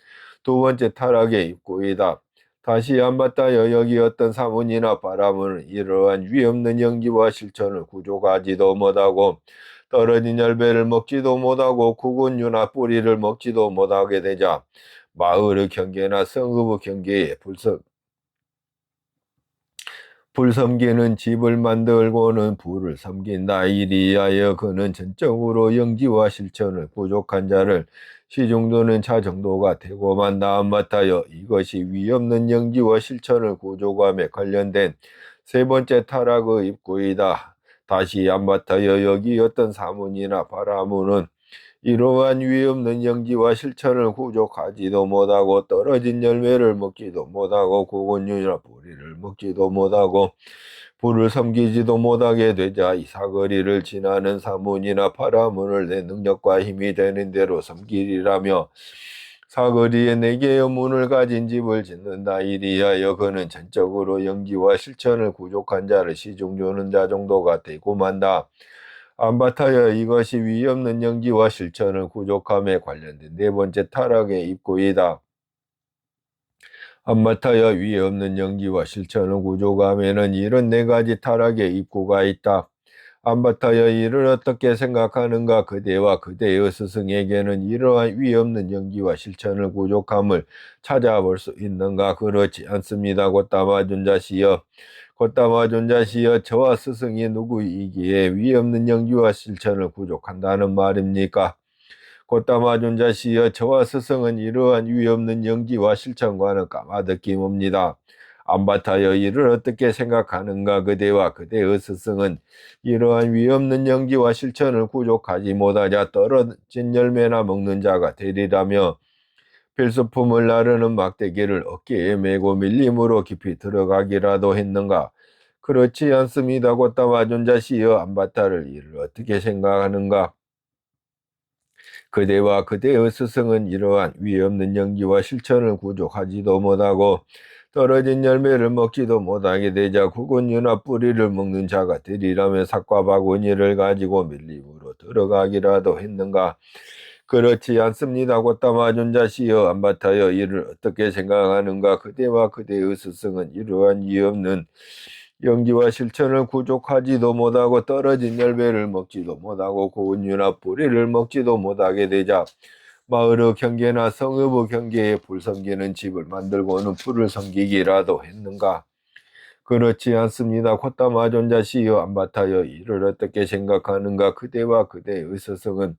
[SPEAKER 1] 두 번째 타락의 입구이다. 다시 안바타여 여기 어떤 사문이나 바라문은 이러한 위없는 영지와 실천을 구족하지도 못하고 떨어진 열매를 먹지도 못하고 굳은 유나 뿌리를 먹지도 못하게 되자 마을의 경계나 성읍의 경계에 불 섬기는 집을 만들고는 불을 섬긴다. 이리하여 그는 전적으로 영지와 실천을 부족한 자를 시중도는 자 정도가 되고 만다. 안바타여 이것이 위없는 영지와 실천을 구족함에 관련된 세 번째 타락의 입구이다. 다시 안바타여 여기 어떤 사문이나 바라문은 이러한 위없는 영지와 실천을 구족하지도 못하고 떨어진 열매를 먹지도 못하고 굳은 유나 뿌리를 먹지도 못하고 불을 섬기지도 못하게 되자 이 사거리를 지나는 사문이나 바라문을 내 능력과 힘이 되는 대로 섬기리라며 사거리에 4개의 문을 가진 집을 짓는다. 이리하여 그는 전적으로 영지와 실천을 구족한 자를 시중주는 자 정도가 되고 만다. 안바타여 이것이 위없는 영지와 실천을 구족함에 관련된 네 번째 타락의 입구이다. 안바타여 위없는 영지와 실천을 구족함에는 이런 네 가지 타락의 입구가 있다. 안바타여 이를 어떻게 생각하는가? 그대와 그대의 스승에게는 이러한 위없는 영지와 실천을 구족함을 찾아볼 수 있는가? 그렇지 않습니다. 곧다마존자시여, 곧다마존자시여, 저와 스승이 누구이기에 위없는 영지와 실천을 구족한다는 말입니까? 곧다마존자시여, 저와 스승은 이러한 위없는 영지와 실천과는 까마득히 멉니다. 안바타여 이를 어떻게 생각하는가? 그대와 그대의 스승은 이러한 위없는 영지와 실천을 구족하지 못하자 떨어진 열매나 먹는 자가 되리라며 필수품을 나르는 막대기를 어깨에 메고 밀림으로 깊이 들어가기라도 했는가? 그렇지 않습니다. 곧다마존자시여, 안바타를 이를 어떻게 생각하는가? 그대와 그대의 스승은 이러한 위없는 영지와 실천을 구족하지도 못하고 떨어진 열매를 먹지도 못하게 되자 굵은 윤화 뿌리를 먹는 자가 되리라며 삭과 바구니를 가지고 밀림으로 들어가기라도 했는가? 그렇지 않습니다. 곧다마존자시여, 안바타여 이를 어떻게 생각하는가? 그대와 그대의 스승은 이러한 위없는 영지와 실천을 구족하지도 못하고 떨어진 열매를 먹지도 못하고 고운 윤화 뿌리를 먹지도 못하게 되자 마을의 경계나 성읍의 경계에 불 섬기는 집을 만들고는 불을 섬기기라도 했는가? 그렇지 않습니다. 곧다마존자시여, 안바타여 이를 어떻게 생각하는가? 그대와 그대의 스승은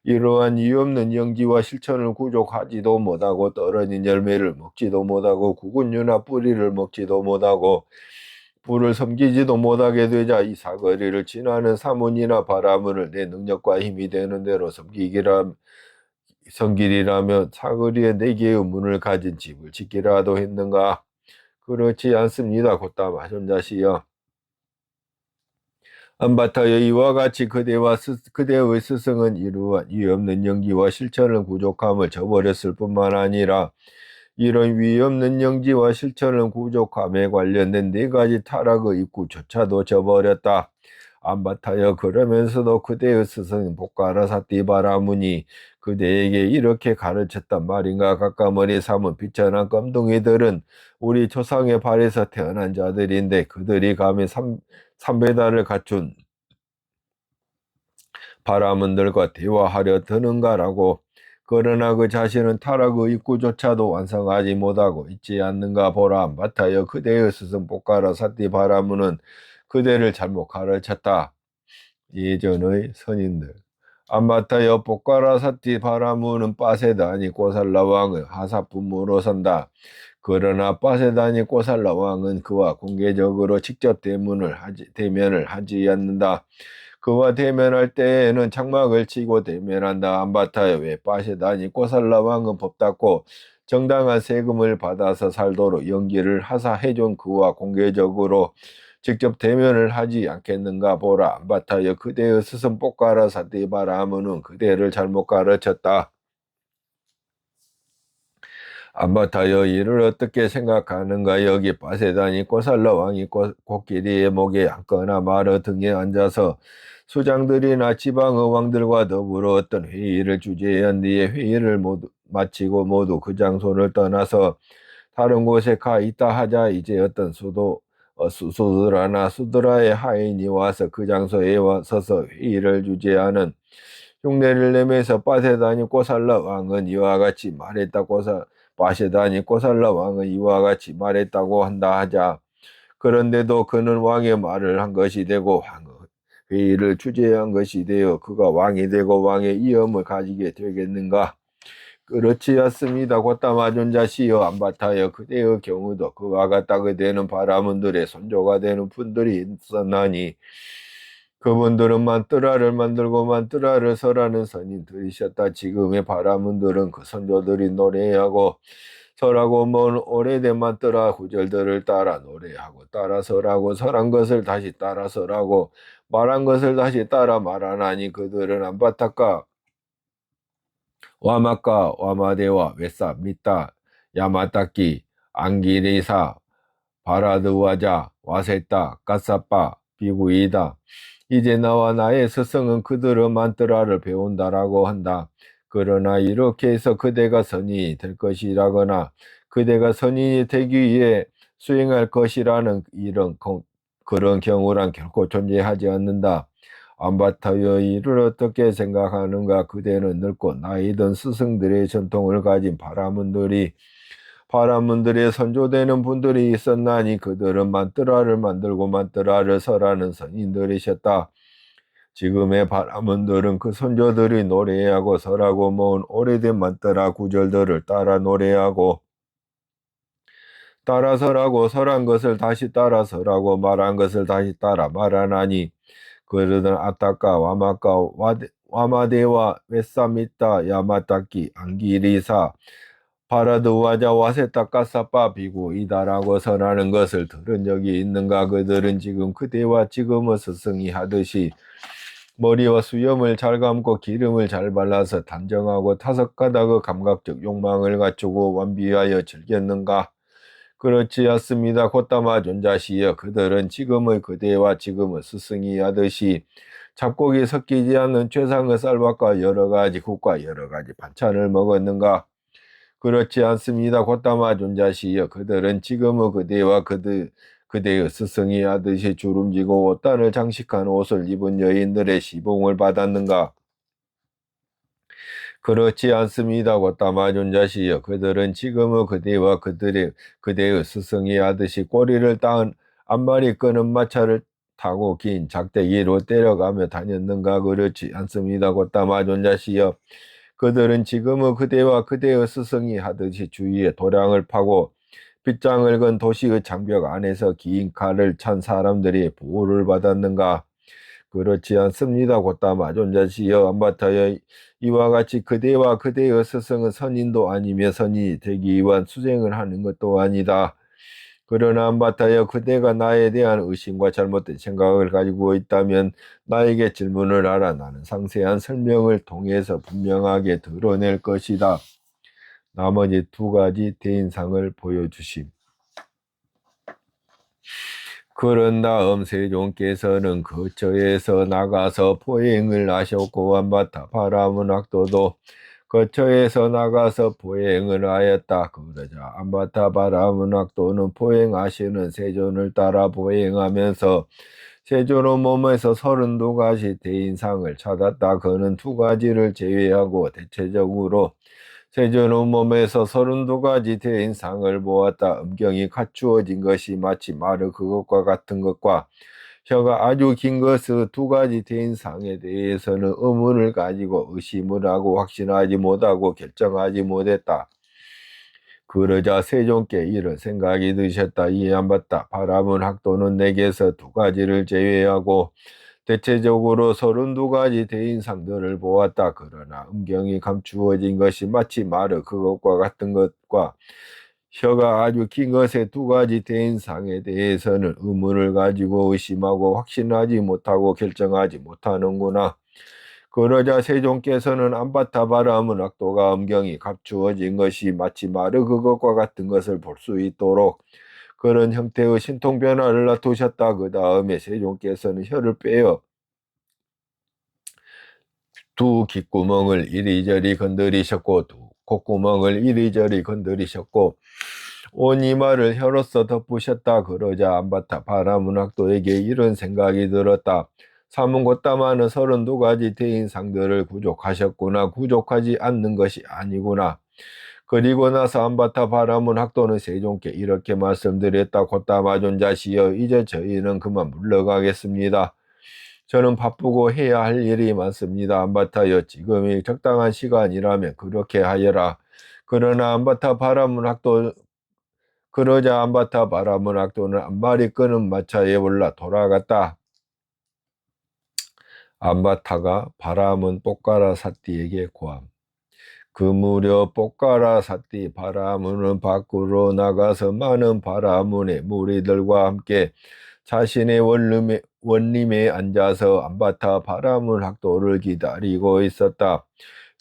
[SPEAKER 1] 이러한 이없는 영지와 실천을 구족하지도 못하고 떨어진 열매를 먹지도 못하고 굵은 윤화 뿌리를 먹지도 못하고 불을 섬기지도 못하게 되자 이 사거리를 지나는 사문이나 바라문을 내 능력과 힘이 되는 대로 섬기리라며 사거리에 네 개의 문을 가진 집을 짓기라도 했는가? 그렇지 않습니다. 곧다마존자시여, 안바타여 이와 같이 그대의 스승은 이러한 위없는 영지와 실천을 구족함을 저버렸을 뿐만 아니라 이런 위없는 영지와 실천을 구족함에 관련된 네 가지 타락의 입구조차도 저버렸다. 안바타여 그러면서도 그대의 스승 보카라사티 바라문이 그대에게 이렇게 가르쳤단 말인가? 각가머리 삼은 비천한 껌둥이들은 우리 조상의 발에서 태어난 자들인데 그들이 감히 삼배다를 갖춘 바라문들과 대화하려 드는가라고. 그러나 그 자신은 타락의 입구조차도 완성하지 못하고 있지 않는가 보라. 안바타여 그대의 스승 보카라사티 바라문은 그대를 잘못 가르쳤다. 예전의 선인들. 안바타여 보카라사티 바라문은 빠세다니 꼬살라 왕의 하사품으로 선다. 그러나 빠세다니 꼬살라 왕은 그와 공개적으로 직접 대면을 하지 않는다. 그와 대면할 때에는 장막을 치고 대면한다. 안바타여 왜 빠세다니 꼬살라 왕은 법답고 정당한 세금을 받아서 살도록 연기를 하사해준 그와 공개적으로 직접 대면을 하지 않겠는가 보라. 안바타여 그대의 스승 보카라사티 바라문은 그대를 잘못 가르쳤다. 안바타여 이를 어떻게 생각하는가? 여기 빠세다니 꼬살라 왕이 코끼리의 목에 앉거나 말의 등에 앉아서 수장들이나 지방의 왕들과 더불어 어떤 회의를 주재한 뒤에 회의를 마치고 모두 그 장소를 떠나서 다른 곳에 가 있다 하자 이제 어떤 수드라나 수드라의 하인이 와서 그 장소에 서서 회의를 주재하는 흉내를 내면서 빠세다니 꼬살라 왕은 이와 같이 말했다. 빠세다니 꼬살라 왕은 이와 같이 말했다고 한다 하자. 그런데도 그는 왕의 말을 한 것이 되고 왕의 회의를 주재한 것이 되어 그가 왕이 되고 왕의 위엄을 가지게 되겠는가? 그렇지 않습니다. 곧다마존자시여, 안바타여 그대의 경우도 그와 같다. 그대는 바라문들의 선조가 되는 분들이 있었나니 그분들은 만뜨라를 만들고 만뜨라를 설하는 선인들이셨다. 지금의 바라문들은 그 선조들이 노래하고 설하고 먼 오래된 만뜨라 구절들을 따라 노래하고 따라 설하고 설한 것을 다시 따라 설하고 말한 것을 다시 따라 말하나니 그들은 안바타카 와마카 와마데와 웨사 미타 야마타키 안기리사 바라드와자 와세타 까사빠 비구이다. 이제 나와 나의 스승은 그들의 만트라를 배운다라고 한다. 그러나 이렇게 해서 그대가 선인이 될 것이라거나 그대가 선인이 되기 위해 수행할 것이라는 그런 경우란 결코 존재하지 않는다. 암바타여, 이를 어떻게 생각하는가? 그대는 늙고 나이 든 스승들의 전통을 가진 바라문들의 선조되는 분들이 있었나니 그들은 만뜨라를 만들고 만뜨라를 설하는 선인들이셨다. 지금의 바라문들은 그 선조들이 노래하고 설하고 모은 오래된 만뜨라 구절들을 따라 노래하고 따라 설하고 설한 것을 다시 따라 설하고 말한 것을 다시 따라 말하나니 그들은 아타카 와마카 와마데와 웨사미타 야마타키 안기리사 파라드와자 와세타카사파 비구이다라고 선하는 것을 들은 적이 있는가? 그들은 지금 그대와 지금의 스승이 하듯이 머리와 수염을 잘 감고 기름을 잘 발라서 단정하고 5가닥의 감각적 욕망을 갖추고 완비하여 즐겼는가? 그렇지 않습니다. 곧다마 존자시여, 그들은 지금의 그대와 지금의 스승이 하듯이 잡곡이 섞이지 않는 최상의 쌀밥과 여러가지 국과 여러가지 반찬을 먹었는가? 그렇지 않습니다. 곧다마 존자시여, 그들은 지금의 그대와 그대의 스승이 하듯이 주름지고 옷단을 장식한 옷을 입은 여인들의 시봉을 받았는가? 그렇지 않습니다. 곧다마 존자시여, 그들은 지금의 그대와 그대의 스승이 하듯이 꼬리를 따은 앞말이 끄는 마차를 타고 긴 작대기로 때려가며 다녔는가? 그렇지 않습니다. 곧다마 존자시여, 그들은 지금의 그대와 그대의 스승이 하듯이 주위에 도량을 파고 빗장을 건 도시의 장벽 안에서 긴 칼을 찬 사람들이 보호를 받았는가? 그렇지 않습니다. 곧다마 존자시여, 암바타여, 이와 같이 그대와 그대의 스승은 선인도 아니며 선인이 되기 위한 수행을 하는 것도 아니다. 그러나 암바타여, 그대가 나에 대한 의심과 잘못된 생각을 가지고 있다면 나에게 질문을 하라. 나는 상세한 설명을 통해서 분명하게 드러낼 것이다. 나머지 2가지 대인상을 보여주심. 그런 다음 세종께서는 거처에서 나가서 포행을 하셨고 암바타 바라문학도도 거처에서 나가서 포행을 하였다. 그러자 암바타 바라문학도는 포행하시는 세존을 따라 포행하면서 세존의 몸에서 32가지 대인상을 찾았다. 그는 2가지를 제외하고 대체적으로 세존의 몸에서 32가지 대인상을 보았다. 음경이 갖추어진 것이 마치 말의 그것과 같은 것과 혀가 아주 긴 것의 2가지 대인상에 대해서는 의문을 가지고 의심을 하고 확신하지 못하고 결정하지 못했다. 그러자 세종께 이런 생각이 드셨다. 이해안받다. 바라문학도는 내게서 2가지를 제외하고 대체적으로 32가지 대인상들을 보았다. 그러나 음경이 감추어진 것이 마치 말의 그것과 같은 것과 혀가 아주 긴 것의 2가지 대인상에 대해서는 의문을 가지고 의심하고 확신하지 못하고 결정하지 못하는구나. 그러자 세종께서는 암바타 바라문학도가 음경이 감추어진 것이 마치 말의 그것과 같은 것을 볼 수 있도록 그런 형태의 신통변화를 놔두셨다. 그 다음에 세종께서는 혀를 빼어 2 귓구멍을 이리저리 건드리셨고 2 콧구멍을 이리저리 건드리셨고 온 이마를 혀로서 덮으셨다. 그러자 암바타 바라문학도에게 이런 생각이 들었다. 삼은 곧다마는 32가지 대인상들을 구족하셨구나. 구족하지 않는 것이 아니구나. 그리고 나서 암바타 바라문학도는 세종께 이렇게 말씀드렸다. 곧다마 존자시여, 이제 저희는 그만 물러가겠습니다. 저는 바쁘고 해야 할 일이 많습니다. 암바타여, 지금이 적당한 시간이라면 그렇게 하여라. 그러자 암바타 바라문학도는 앞말이 끄는 마차에 올라 돌아갔다. 암바타가 바라문 뽀까라 사띠에게 고함. 그 무렵 뽀까라 사띠 바라문은 밖으로 나가서 많은 바라문의 무리들과 함께 자신의 원림에 앉아서 암바타 바라문학도를 기다리고 있었다.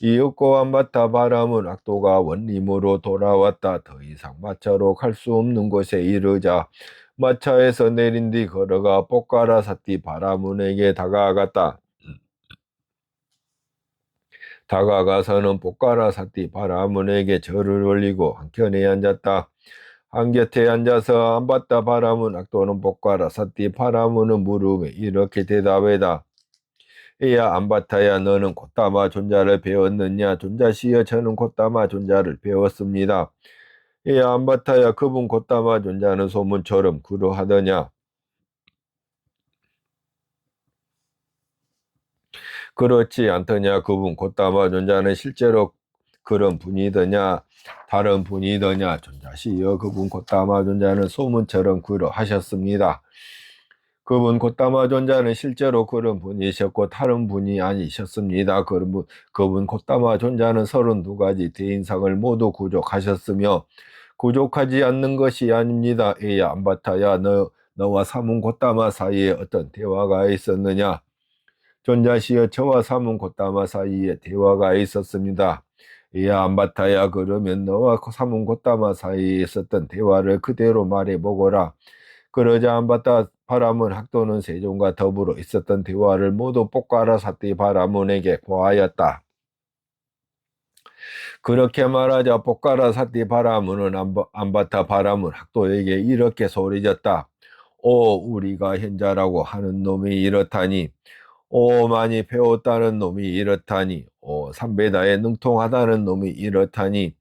[SPEAKER 1] 이윽고 암바타 바라문학도가 원림으로 돌아왔다. 더 이상 마차로 갈 수 없는 곳에 이르자 마차에서 내린 뒤 걸어가 포카라 사티 바라문에게 다가갔다. 다가가서는 포카라 사티 바라문에게 절을 올리고 한켠에 앉았다. 한곁에 앉아서 안바타 바라문 악도는 포카라 사티 바라문은 물음에 이렇게 대답했다. 이야 안바타야, 너는 고타마 존자를 배웠느냐? 존자시여, 저는 고타마 존자를 배웠습니다. 이야 안바타야, 그분 고타마 존자는 소문처럼 그러하더냐? 그렇지 않더냐? 그분 고타마 존자는 실제로 그런 분이더냐? 다른 분이더냐? 존자시여, 그분 고타마 존자는 소문처럼 그러하셨습니다. 그분 고타마 존자는 실제로 그런 분이셨고 다른 분이 아니셨습니다. 그분 고타마 존자는 32가지 대인상을 모두 구족하셨으며 구족하지 않는 것이 아닙니다. 에야 안바타야, 너와 사문 고타마 사이에 어떤 대화가 있었느냐? 존자시여, 저와 사문 고타마 사이에 대화가 있었습니다. 에야 안바타야, 그러면 너와 사문 고타마 사이에 있었던 대화를 그대로 말해보거라. 그러자 안바타 바라문 학도는 세존과 더불어 있었던 대화를 모두 포카라 사티 바라문에게 고하였다. 그렇게 말하자 포카라 사티 바라문은 안바타 바라문 학도에게 이렇게 소리졌다. 오, 우리가 현자라고 하는 놈이 이렇다니. 오, 많이 배웠다는 놈이 이렇다니. 오, 삼베다에 능통하다는 놈이 이렇다니.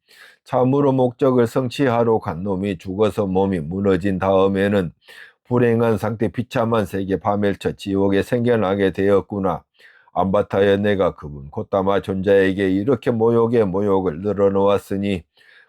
[SPEAKER 1] 참으로 목적을 성취하러 간 놈이 죽어서 몸이 무너진 다음에는 불행한 상태 비참한 세계 파멸처 지옥에 생겨나게 되었구나. 안바타여, 내가 그분 고타마 존자에게 이렇게 모욕에 모욕을 늘어놓았으니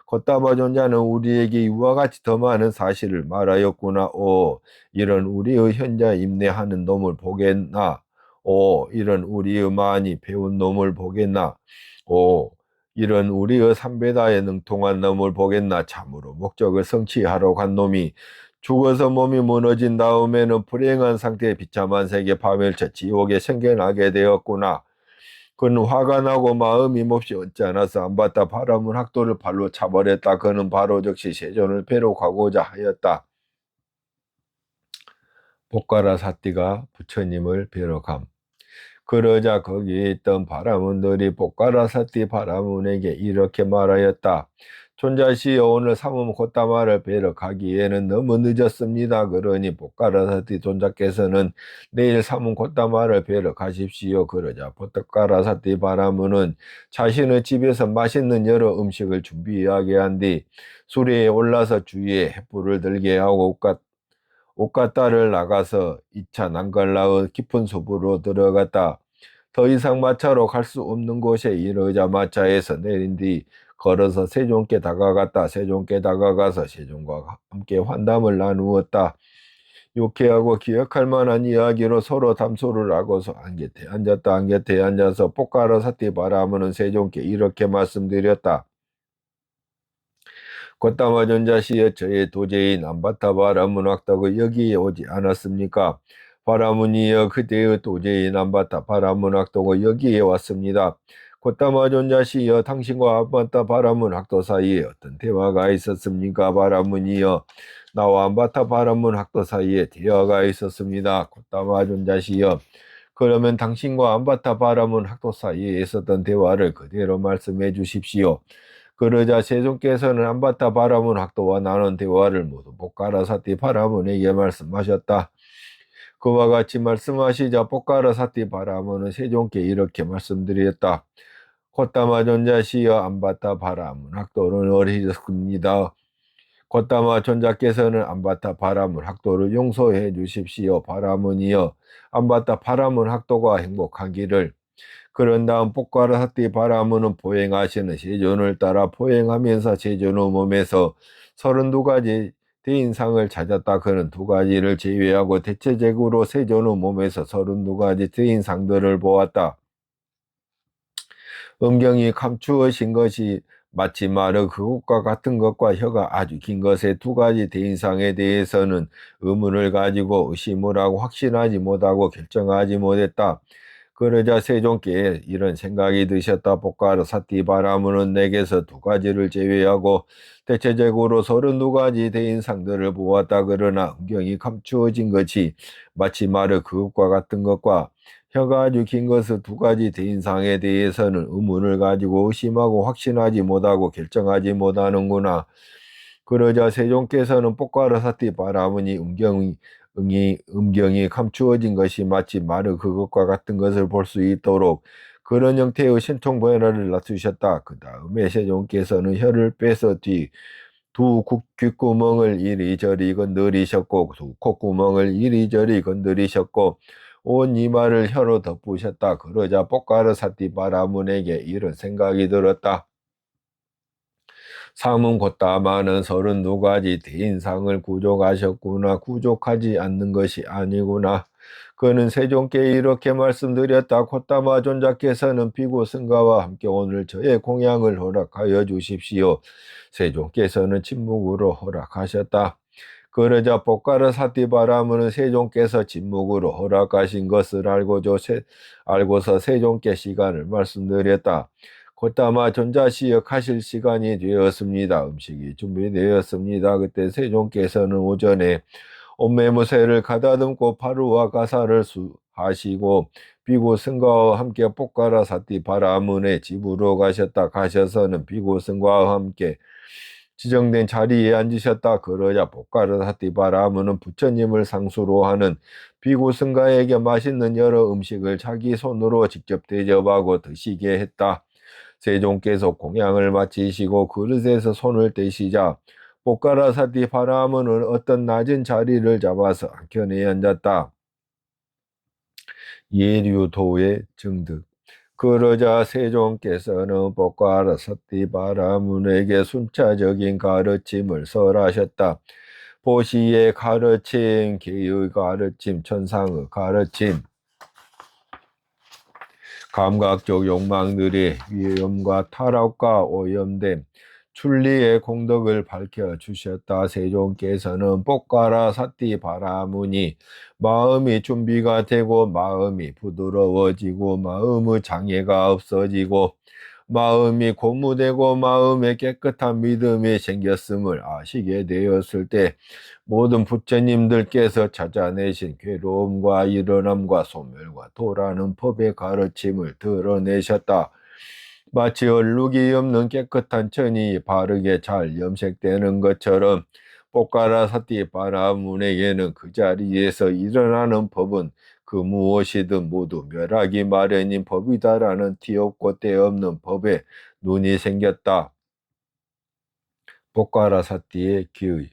[SPEAKER 1] 고타마 존자는 우리에게 이와 같이 더 많은 사실을 말하였구나. 오, 이런 우리의 현자 임내하는 놈을 보겠나? 오, 이런 우리의 많이 배운 놈을 보겠나? 오, 이런 우리의 삼베다에 능통한 놈을 보겠나? 참으로 목적을 성취하러 간 놈이 죽어서 몸이 무너진 다음에는 불행한 상태의 비참한 세계 파멸처 지옥에 생겨나게 되었구나. 그는 화가 나고 마음이 몹시 얻지 않아서 안바타 바라문 학도를 발로 차버렸다. 그는 바로 즉시 세존을 배로 가고자 하였다. 포카라 사티가 부처님을 뵈러 감. 그러자 거기에 있던 바라문들이 포카라 사티 바라문에게 이렇게 말하였다. 존자시여, 오늘 사문 고타마를 뵈러 가기에는 너무 늦었습니다. 그러니 포카라 사티 존자께서는 내일 사문 고타마를 뵈러 가십시오. 그러자 포카라 사티 바라문은 자신의 집에서 맛있는 여러 음식을 준비하게 한 뒤 수레에 올라서 주위에 횃불을 들게 하고 옷가따를 나가서 2차 난갈라의 깊은 숲으로 들어갔다. 더 이상 마차로 갈 수 없는 곳에 이르자 마차에서 내린 뒤 걸어서 세존께 다가갔다. 세존께 다가가서 세존과 함께 환담을 나누었다. 유쾌하고 기억할 만한 이야기로 서로 담소를 하고서 안곁에 앉았다. 안곁에 앉아서 포카라 사티 바라문은 세존께 이렇게 말씀드렸다. 고타마 존자시여, 저의 도제인 안바타 바라문 학도가 여기에 오지 않았습니까? 바라문이여, 그대의 도제인 안바타 바라문 학도가 여기에 왔습니다. 고타마 존자시여, 당신과 안바타 바라문 학도 사이에 어떤 대화가 있었습니까? 바라문이여, 나와 안바타 바라문 학도 사이에 대화가 있었습니다. 고타마 존자시여, 그러면 당신과 안바타 바라문 학도 사이에 있었던 대화를 그대로 말씀해 주십시오. 그러자 세존께서는 안바타 바라문 학도와 나눈 대화를 모두 포카라 사티 바라문에게 말씀하셨다. 그와 같이 말씀하시자 포카라 사티 바라문은 세존께 이렇게 말씀드렸다. 고타마 존자시여, 안바타 바라문 학도는 어리석습니다. 고타마 존자께서는 안바타 바라문 학도를 용서해 주십시오. 바라문이여, 안바타 바라문 학도가 행복하기를. 그런 다음 포카라 사티 바라문은 포행하시는 세존을 따라 포행하면서 세존의 몸에서 32가지 대인상을 찾았다. 그는 2가지를 제외하고 대체적으로 세존의 몸에서 32가지 대인상들을 보았다. 음경이 감추어진 것이 마치 말의 그것과 같은 것과 혀가 아주 긴 것의 2가지 대인상에 대해서는 의문을 가지고 의심을 하고 확신하지 못하고 결정하지 못했다. 그러자 세종께 이런 생각이 드셨다. 보까르 사띠 바라문은 내게서 두 가지를 제외하고 대체적으로 32가지 대인상들을 보았다. 그러나 음경이 감추어진 것이 마치 말의 그것과 같은 것과 혀가 아주 긴 것의 두 가지 대인상에 대해서는 의문을 가지고 의심하고 확신하지 못하고 결정하지 못하는구나. 그러자 세종께서는 보까르 사띠 바라문이 음경이 감추어진 것이 마치 말의 그것과 같은 것을 볼 수 있도록 그런 형태의 신통 변화를 낮추셨다. 그 다음에 세종께서는 혀를 빼서 두 귓구멍을 이리저리 건드리셨고 두 콧구멍을 이리저리 건드리셨고 온 이마를 혀로 덮으셨다. 그러자 보까르 사띠 바라문에게 이런 생각이 들었다. 삼은 곧다마는 32가지 대인상을 구족하셨구나. 구족하지 않는 것이 아니구나. 그는 세종께 이렇게 말씀드렸다. 곧다마 존자께서는 비구 승가와 함께 오늘 저의 공양을 허락하여 주십시오. 세종께서는 침묵으로 허락하셨다. 그러자 보까르 사띠 바라문은 세종께서 침묵으로 허락하신 것을 알고서 세종께 시간을 말씀드렸다. 곧다마 존자시여 가실 시간이 되었습니다. 음식이 준비되었습니다. 그때 세종께서는 오전에 옷매무새를 가다듬고 파루와 가사를 하시고 비구 승가와 함께 보까르 사띠 바라문의 집으로 가셔서는 비구 승가와 함께 지정된 자리에 앉으셨다. 그러자 보까르 사띠 바라문은 부처님을 상수로 하는 비구 승가에게 맛있는 여러 음식을 자기 손으로 직접 대접하고 드시게 했다. 세종께서 공양을 마치시고 그릇에서 손을 떼시자 보까르 사띠 바라문은 어떤 낮은 자리를 잡아서 한켠에 앉았다. 예류도의 증득. 그러자 세종께서는 보까르 사띠 바라문에게 순차적인 가르침을 설하셨다. 보시의 가르침, 계의 가르침, 천상의 가르침, 감각적 욕망들의 위험과 타락과 오염됨, 출리의 공덕을 밝혀주셨다. 세종께서는 보까르 사띠 바라문이 마음이 준비가 되고 마음이 부드러워지고 마음의 장애가 없어지고 마음이 고무되고 마음에 깨끗한 믿음이 생겼음을 아시게 되었을 때 모든 부처님들께서 찾아내신 괴로움과 일어남과 소멸과 도라는 법의 가르침을 드러내셨다. 마치 얼룩이 없는 깨끗한 천이 바르게 잘 염색되는 것처럼 보까르 사띠 바라문에게는 그 자리에서 일어나는 법은 그 무엇이든 모두 멸하기 마련인 법이다라는 티없고 때없는 법에 눈이 생겼다. 보까르 사띠의 기의.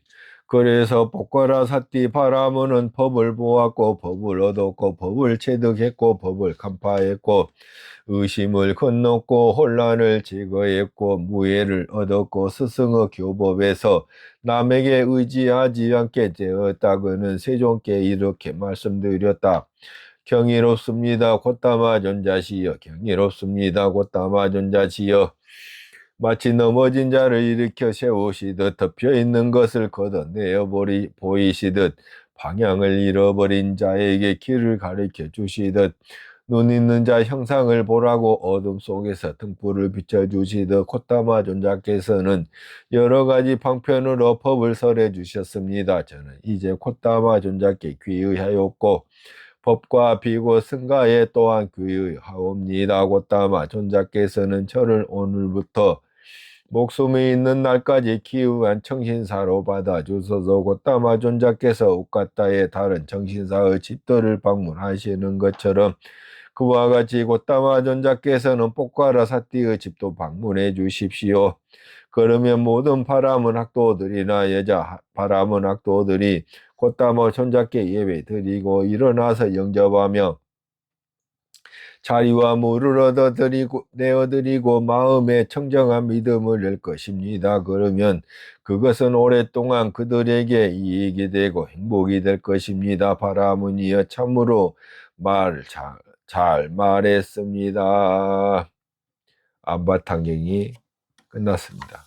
[SPEAKER 1] 그래서 보까르 사띠 바라문은 법을 보았고 법을 얻었고 법을 체득했고 법을 간파했고 의심을 건넜고 혼란을 제거했고 무예를 얻었고 스승의 교법에서 남에게 의지하지 않게 되었다. 그는 세종께 이렇게 말씀드렸다. 경이롭습니다. 곧다마 존자시여. 경이롭습니다. 곧다마 존자시여. 마치 넘어진 자를 일으켜 세우시듯 덮여있는 것을 걷어내어 보이시듯 방향을 잃어버린 자에게 길을 가르쳐 주시듯 눈 있는 자 형상을 보라고 어둠 속에서 등불을 비춰주시듯 곧다마 존자께서는 여러 가지 방편으로 법을 설해 주셨습니다. 저는 이제 곧다마 존자께 귀의하였고 법과 비고 승가에 또한 귀의하옵니다. 곧다마 존자께서는 저를 오늘부터 목숨이 있는 날까지 기후한 청신사로 받아주소서. 곧다마 존자께서 우카타의 다른 청신사의 집들을 방문하시는 것처럼 그와 같이 곧다마 존자께서는 보까르 사띠의 집도 방문해 주십시오. 그러면 모든 바라문 학도들이나 여자 바라문 학도들이 곧다마 존자께 예배 드리고 일어나서 영접하며 자리와 물을 내어드리고 마음에 청정한 믿음을 낼 것입니다. 그러면 그것은 오랫동안 그들에게 이익이 되고 행복이 될 것입니다. 바라문이여 참으로 잘 말했습니다. 안바탕경이 끝났습니다.